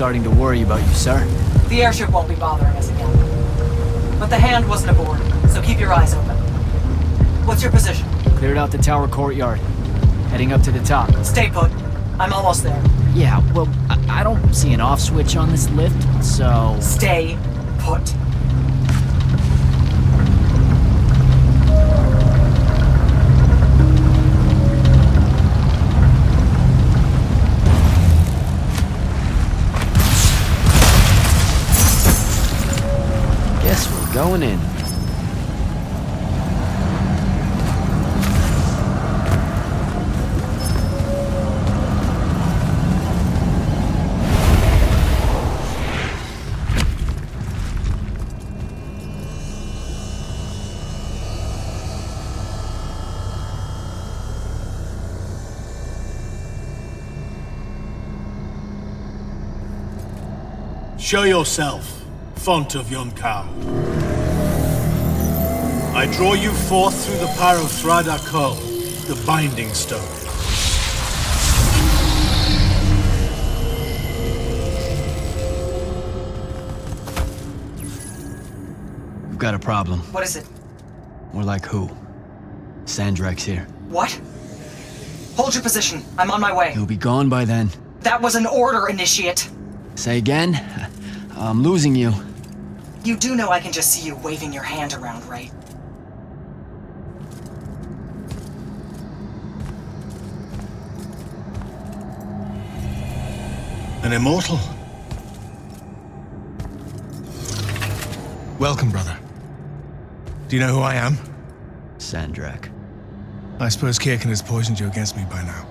S1: starting to worry about you, sir.
S5: The airship won't be bothering us again. But the hand wasn't aboard, so keep your eyes open. What's your position?
S1: Cleared out the tower courtyard. Heading up to the top.
S5: Stay put. I'm almost there.
S1: Yeah, well, I don't see an off switch on this lift, so...
S5: Stay put.
S1: Guess we're going in.
S12: Show yourself, font of Yonkao. I draw you forth through the power of Thradakol, the Binding Stone.
S1: We've got a problem.
S5: What is it?
S1: More like who? Sandrak's here.
S5: What? Hold your position. I'm on my way.
S1: He'll be gone by then.
S5: That was an order, Initiate.
S1: Say again? I'm losing you.
S5: You do know I can just see you waving your hand around, right?
S12: An immortal? Welcome, brother. Do you know who I am?
S1: Sandrak.
S12: I suppose Kirkin has poisoned you against me by now.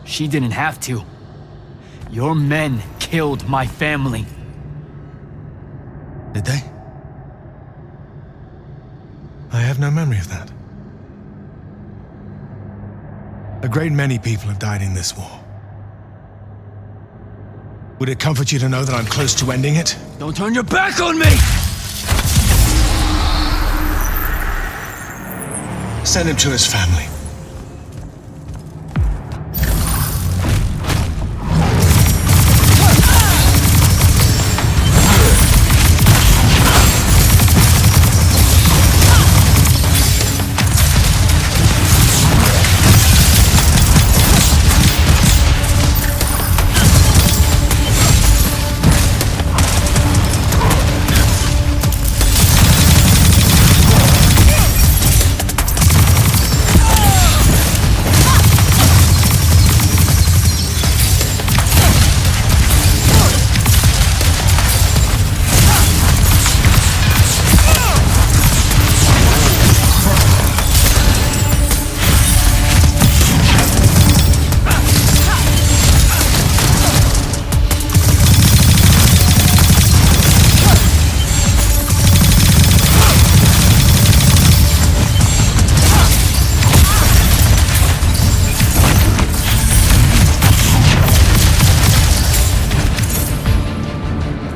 S1: She didn't have to. Your men killed my family.
S12: Did they? I have no memory of that. A great many people have died in this war. Would it comfort you to know that I'm close to ending it?
S1: Don't turn your back on me!
S12: Send him to his family.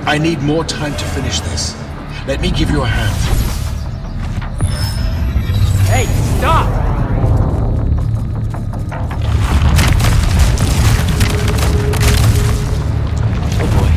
S12: I need more time to finish this. Let me give you a hand.
S1: Hey, stop! Oh boy.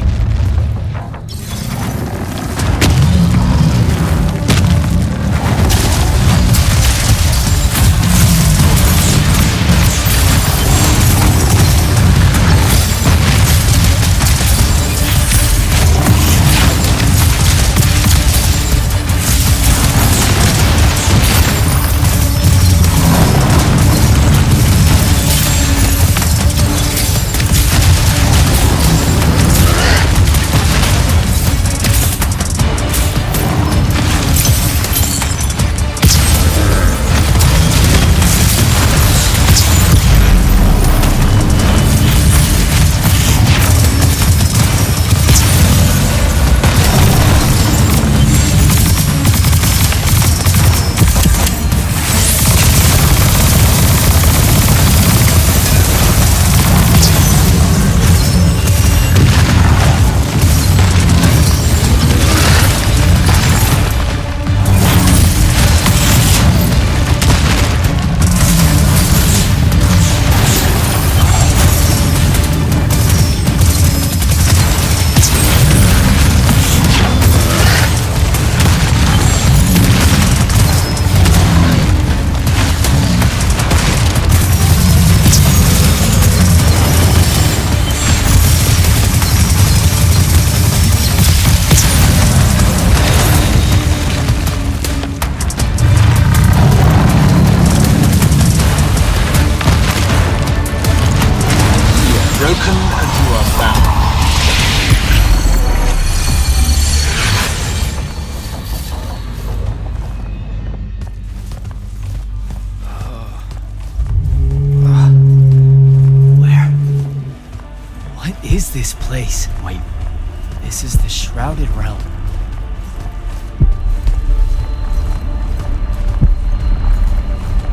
S1: Shrouded Realm.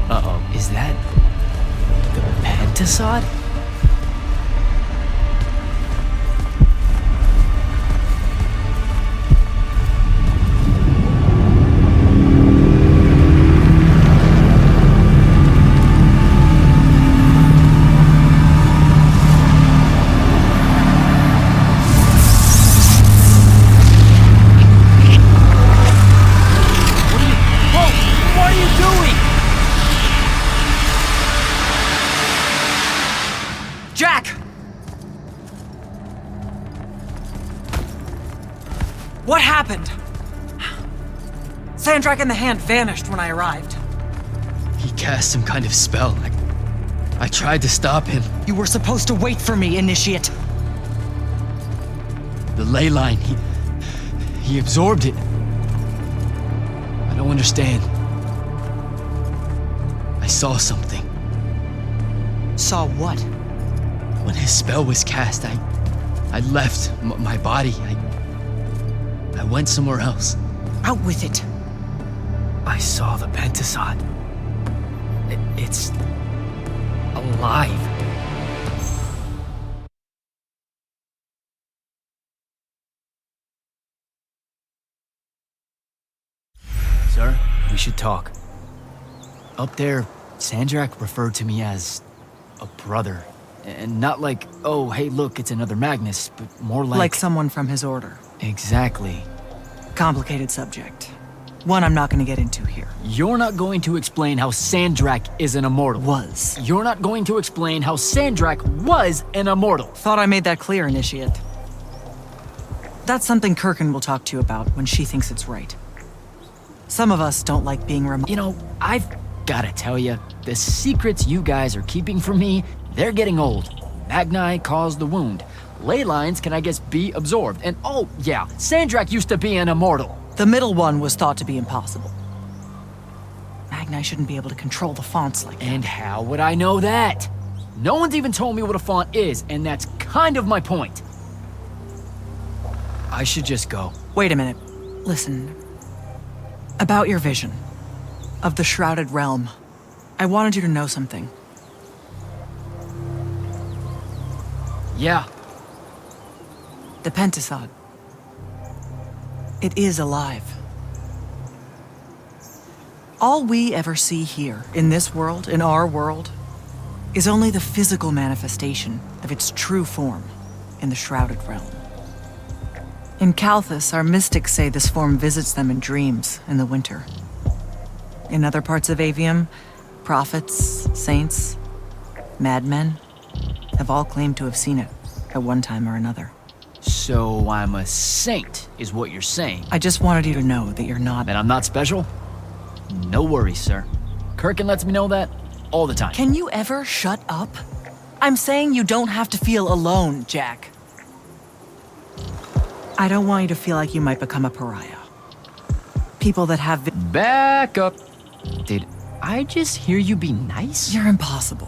S1: Uh-oh, is that the Pentasod?
S5: Jack! What happened? Sandrak and the Hand vanished when I arrived.
S1: He cast some kind of spell. I tried to stop him.
S5: You were supposed to wait for me, Initiate.
S1: The ley line, he absorbed it. I don't understand. I saw something.
S5: Saw what?
S1: When his spell was cast, I left my body. I went somewhere else.
S5: Out with it.
S1: I saw the Pentasod. It's alive. Sir, we should talk. Up there, Sandrak referred to me as a brother. And not like, oh, hey, look, it's another Magnus, but more like...
S5: Like someone from his order.
S1: Exactly.
S5: Complicated subject. One I'm not going to get into here.
S1: You're not going to explain how Sandrak is an immortal.
S5: Was.
S1: You're not going to explain how Sandrak was an immortal.
S5: Thought I made that clear, Initiate. That's something Kirkin will talk to you about when she thinks it's right. Some of us don't like being
S1: You know, I've gotta tell you, the secrets you guys are keeping from me, they're getting old. Magni caused the wound. Ley lines can, I guess, be absorbed. And oh, yeah, Sandrak used to be an immortal.
S5: The middle one was thought to be impossible. Magni shouldn't be able to control the fonts like that.
S1: And how would I know that? No one's even told me what a font is, and that's kind of my point. I should just go.
S5: Wait a minute. Listen. About your vision of the Shrouded Realm, I wanted you to know something.
S1: Yeah.
S5: The Pentasod. It is alive. All we ever see here, in this world, in our world, is only the physical manifestation of its true form in the Shrouded Realm. In Kalthus, our mystics say this form visits them in dreams in the winter. In other parts of Aveum, prophets, saints, madmen have all claimed to have seen it at one time or another.
S1: So I'm a saint, is what you're saying.
S5: I just wanted you to know that you're not...
S1: That I'm not special? No worries, sir. Kirkin lets me know that all the time.
S5: Can you ever shut up? I'm saying you don't have to feel alone, Jack. I don't want you to feel like you might become a pariah. People that have...
S1: Back up. Did I just hear you be nice?
S5: You're impossible.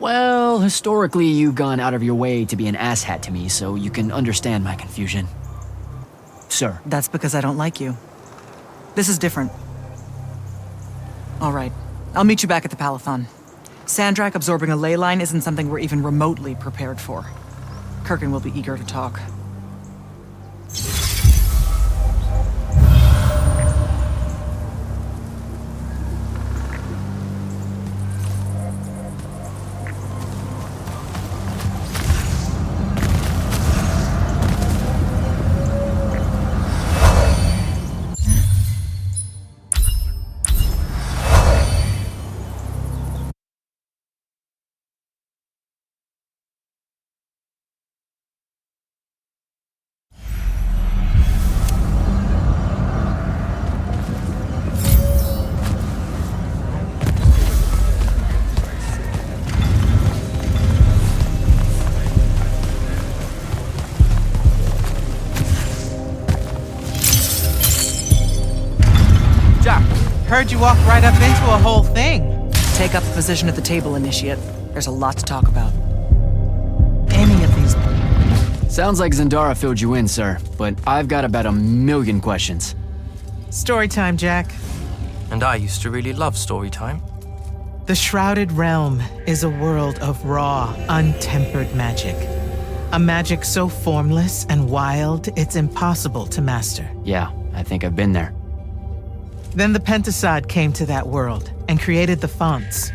S1: Well, historically, you've gone out of your way to be an asshat to me, so you can understand my confusion. Sir.
S5: That's because I don't like you. This is different. All right. I'll meet you back at the Palathon. Sandrak absorbing a ley line isn't something we're even remotely prepared for. Kirkin will be eager to talk.
S7: Heard you walk right up into a whole thing.
S5: Take up a position at the table, Initiate. There's a lot to talk about. Any of these
S1: Sounds like Zendara filled you in, sir, but I've got about 1,000,000 questions.
S7: Story time, Jack.
S10: And I used to really love story time.
S7: The Shrouded Realm is a world of raw, untempered magic. A magic so formless and wild, it's impossible to master.
S1: Yeah, I think I've been there.
S7: Then the Pentasod came to that world and created the fonts.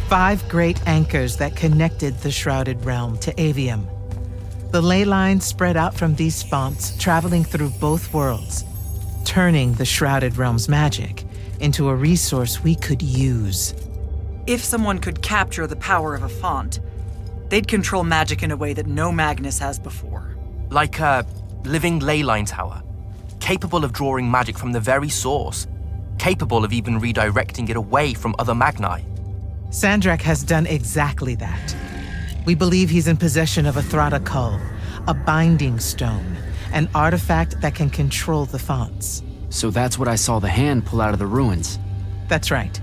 S7: 5 great anchors that connected the Shrouded Realm to Aveum. The ley lines spread out from these fonts, traveling through both worlds, turning the Shrouded Realm's magic into a resource we could use.
S5: If someone could capture the power of a font, they'd control magic in a way that no Magnus has before.
S10: Like a living ley line tower, capable of drawing magic from the very source, capable of even redirecting it away from other Magni.
S7: Sandrak has done exactly that. We believe he's in possession of a Thrata Cull, a binding stone, an artifact that can control the fonts.
S1: So that's what I saw the hand pull out of the ruins.
S7: That's right.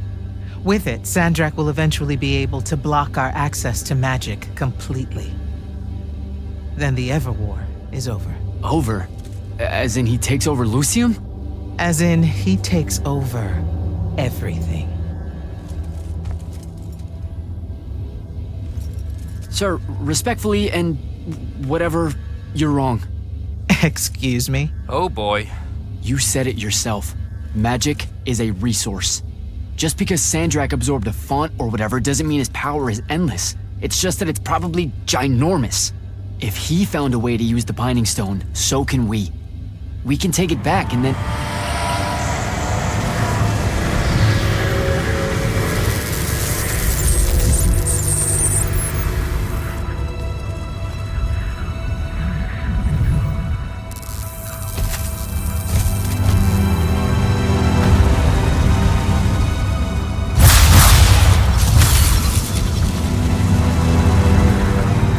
S7: With it, Sandrak will eventually be able to block our access to magic completely. Then the Everwar is over.
S1: Over? As in he takes over Lucium?
S7: As in, he takes over everything.
S1: Sir, respectfully and whatever, you're wrong.
S7: Excuse me?
S10: Oh boy.
S1: You said it yourself. Magic is a resource. Just because Sandrak absorbed a font or whatever doesn't mean his power is endless. It's just that it's probably ginormous. If he found a way to use the Binding Stone, so can we. We can take it back and then...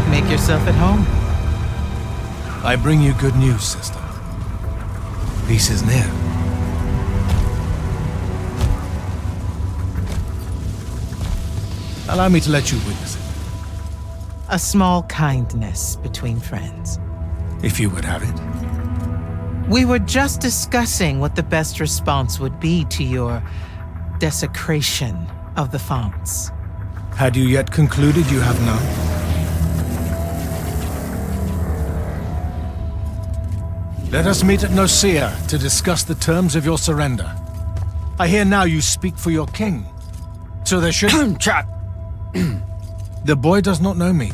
S7: Make yourself at home.
S13: I bring you good news, sister. Peace is near. Allow me to let you witness it,
S7: A small kindness between friends.
S13: if you would have it.
S7: We were just discussing what the best response would be to your desecration of the fonts.
S13: Had you yet concluded you have none? Let us meet at Nicaea to discuss the terms of your surrender. I hear now you speak for your king. So there should...
S1: Trap!
S13: The boy does not know me.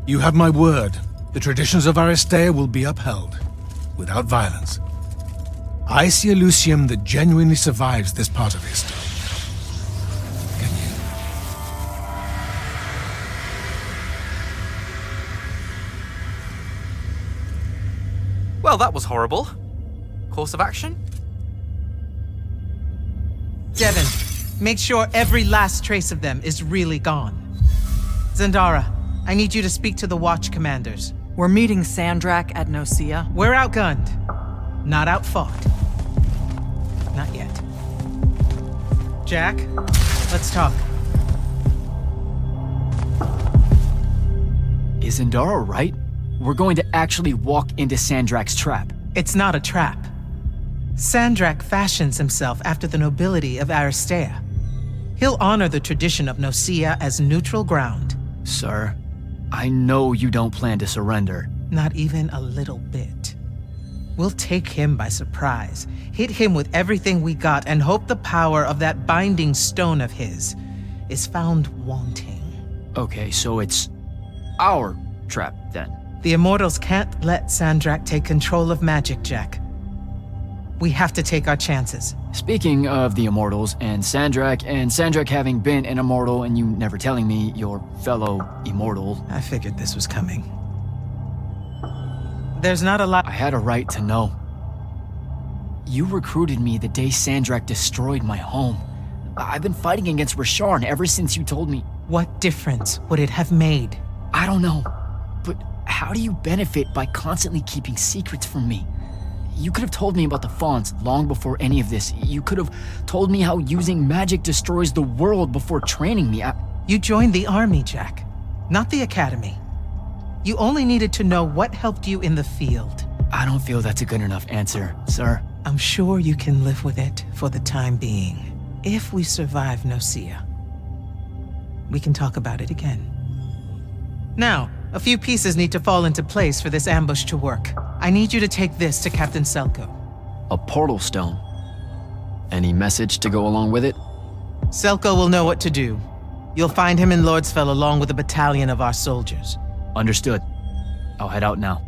S13: You have my word. The traditions of Aristea will be upheld, without violence. I see a Lucium that genuinely survives this part of history. Can you?
S10: Well, that was horrible. Course of action?
S7: Devin, make sure every last trace of them is really gone. Zendara, I need you to speak to the Watch commanders.
S5: We're meeting Sandrak at Nicaea.
S7: We're outgunned, not outfought. Not yet. Jack, let's talk.
S1: Is Zendara right? We're going to actually walk into Sandrak's trap.
S7: It's not a trap. Sandrak fashions himself after the nobility of Aristea. He'll honor the tradition of Nicaea as neutral ground.
S1: Sir, I know you don't plan to surrender.
S7: Not even a little bit. We'll take him by surprise, hit him with everything we got, and hope the power of that binding stone of his is found wanting.
S1: Okay, so it's our trap then.
S7: The Immortals can't let Sandrak take control of magic, Jack. We have to take our chances.
S1: Speaking of the Immortals and Sandrak having been an Immortal and you never telling me your fellow Immortal.
S7: I figured this was coming. There's not a lot.
S1: I had a right to know. You recruited me the day Sandrak destroyed my home. I've been fighting against Rasharn ever since you told me.
S7: What difference would it have made?
S1: I don't know, but how do you benefit by constantly keeping secrets from me? You could have told me about the fonts long before any of this. You could have told me how using magic destroys the world before training me.
S7: You joined the army, Jack, not the academy. You only needed to know what helped you in the field.
S1: I don't feel that's a good enough answer, sir.
S7: I'm sure you can live with it for the time being. If we survive Nocia, we can talk about it again. Now, a few pieces need to fall into place for this ambush to work. I need you to take this to Captain Selko.
S1: A portal stone. Any message to go along with it?
S7: Selko will know what to do. You'll find him in Lordsfell along with a battalion of our soldiers.
S1: Understood. I'll head out now.